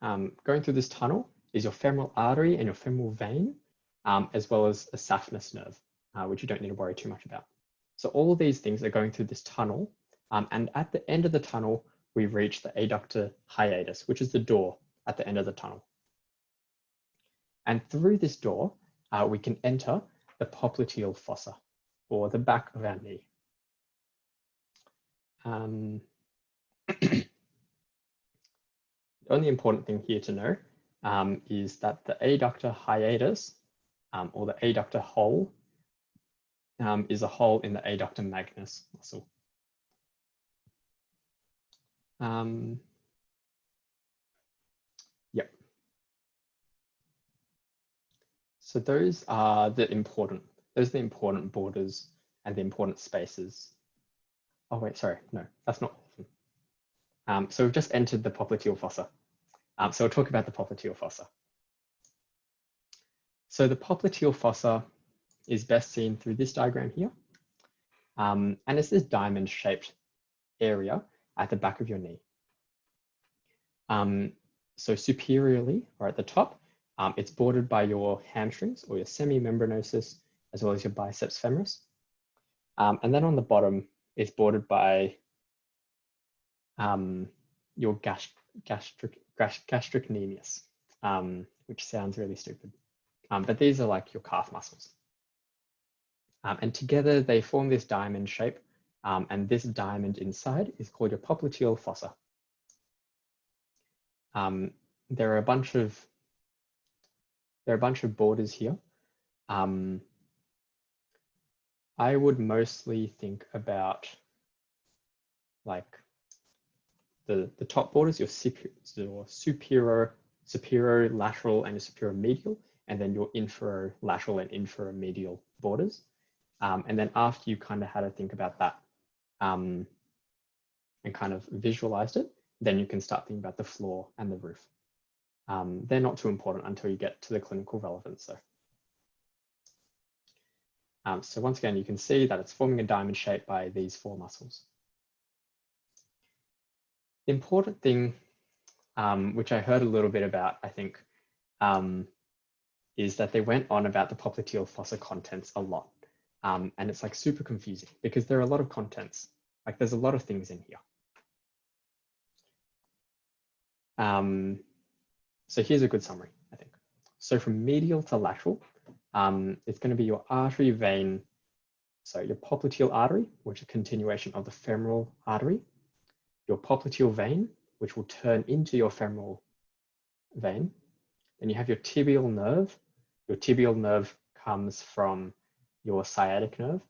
is your femoral artery and your femoral vein, as well as a saphenous nerve, which you don't need to worry too much about. So all of these things are going through this tunnel. And at the end of the tunnel, we reach the adductor hiatus, which is the door at the end of the tunnel. And through this door, we can enter the popliteal fossa, or the back of our knee. The only important thing here to know is that the adductor hiatus, or the adductor hole, is a hole in the adductor magnus muscle. Yep. So those are the important borders and the important spaces. Oh wait, sorry, no, that's not all of them. So we've just entered the popliteal fossa. So we'll talk about the popliteal fossa. So the popliteal fossa is best seen through this diagram here. And it's this diamond-shaped area at the back of your knee. So superiorly, or at the top, it's bordered by your hamstrings or your semimembranosus, as well as your biceps femoris. And then on the bottom, it's bordered by your gastrocnemius, which sounds really stupid. But these are like your calf muscles. And together they form this diamond shape. And this diamond inside is called your popliteal fossa. There are a bunch of borders here. I would mostly think about like the top borders, your superior lateral and your superior medial, and then your inferior lateral and inferior medial borders. And then after you kind of had to think about that and kind of visualized it, then you can start thinking about the floor and the roof. They're not too important until you get to the clinical relevance though. So once again, you can see that it's forming a diamond shape by these four muscles. The important thing, which I heard a little bit about, I think, is that they went on about the popliteal fossa contents a lot. And it's like super confusing because there are a lot of contents. Like there's a lot of things in here. So here's a good summary, I think. So from medial to lateral, it's going to be your artery vein, so your popliteal artery, which is a continuation of the femoral artery, your popliteal vein, which will turn into your femoral vein. Then you have your tibial nerve. Your tibial nerve comes from your sciatic nerve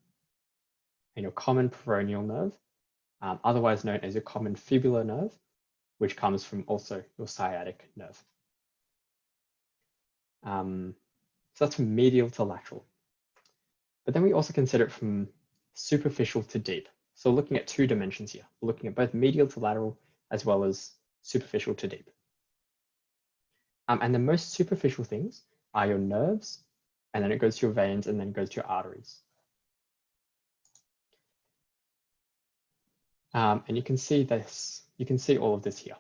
and your common peroneal nerve, otherwise known as your common fibular nerve, which comes from also your sciatic nerve. So that's from medial to lateral. But then we also consider it from superficial to deep. So looking at two dimensions here, we're looking at both medial to lateral as well as superficial to deep. And the most superficial things are your nerves, and then it goes to your veins, and then it goes to your arteries. And you can see this, you can see all of this here.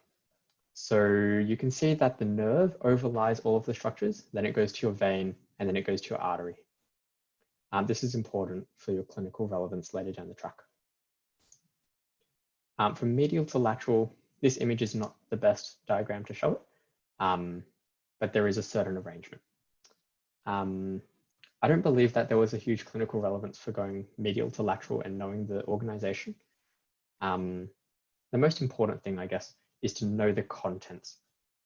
So you can see that the nerve overlies all of the structures, then it goes to your vein, and then it goes to your artery. This is important for your clinical relevance later down the track. From medial to lateral, this image is not the best diagram to show it, but there is a certain arrangement. I don't believe that there was a huge clinical relevance for going medial to lateral and knowing the organization. The most important thing, I guess, is to know the contents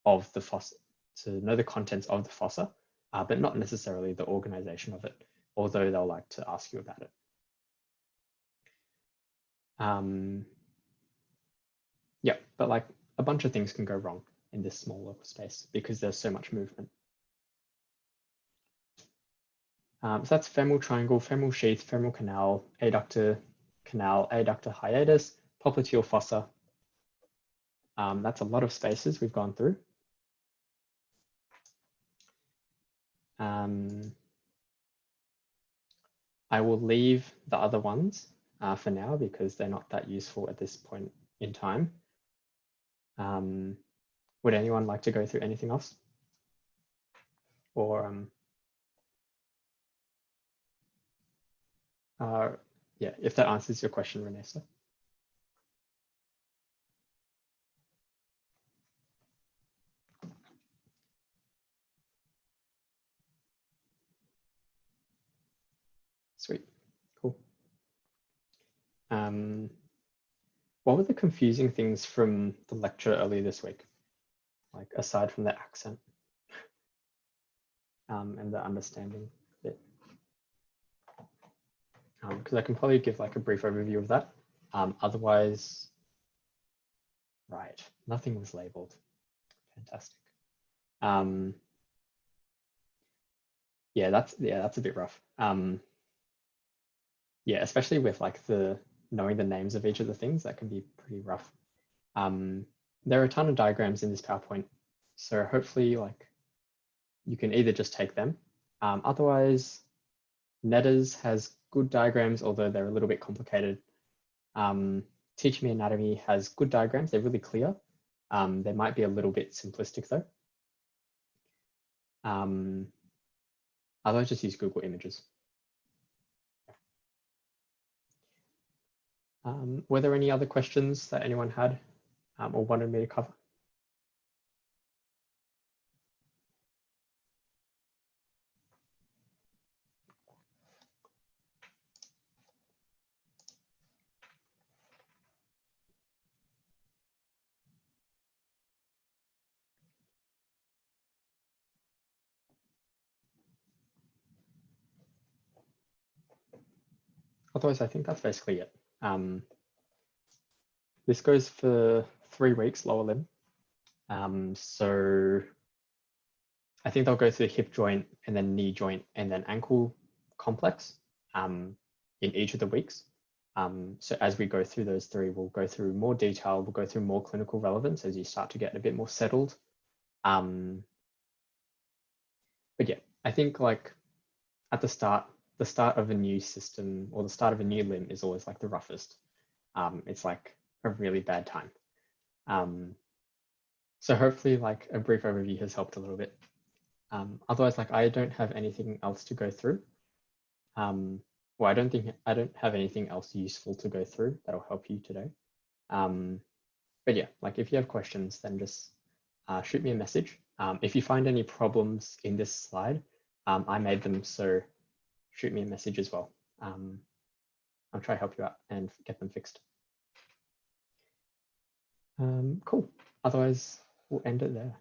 of the fossa, but not necessarily the organization of it, although they'll like to ask you about it. Yeah, but like a bunch of things can go wrong in this small local space because there's so much movement. So that's femoral triangle, femoral sheath, femoral canal, adductor hiatus, popliteal fossa. That's a lot of spaces we've gone through. I will leave the other ones for now because they're not that useful at this point in time. Would anyone like to go through anything else? Or yeah, if that answers your question, Renessa. Sweet, cool. What were the confusing things from the lecture earlier this week? Like aside from the accent and the understanding bit. Because I can probably give like a brief overview of that. Otherwise, right, nothing was labeled. Fantastic. Yeah, that's a bit rough. Yeah, especially with like knowing the names of each of the things, that can be pretty rough. There are a ton of diagrams in this PowerPoint, so hopefully like you can either just take them. Otherwise, Netters has good diagrams, although they're a little bit complicated. Teach Me Anatomy has good diagrams, they're really clear. They might be a little bit simplistic though. Otherwise, just use Google Images. Were there any other questions that anyone had or wanted me to cover? Otherwise, I think that's basically it. This goes for 3 weeks, lower limb. So I think they'll go through the hip joint and then knee joint and then ankle complex in each of the weeks. So as we go through those 3, we'll go through more detail, we'll go through more clinical relevance as you start to get a bit more settled. But yeah, I think like at the start of a new system or the start of a new limb is always like the roughest. It's like a really bad time. So hopefully like a brief overview has helped a little bit. Otherwise, like I don't have anything else to go through. Well, I don't have anything else useful to go through that'll help you today. But yeah, like if you have questions, then just shoot me a message. If you find any problems in this slide, I made them, so shoot me a message as well. I'll try to help you out and get them fixed. Cool. Otherwise, we'll end it there.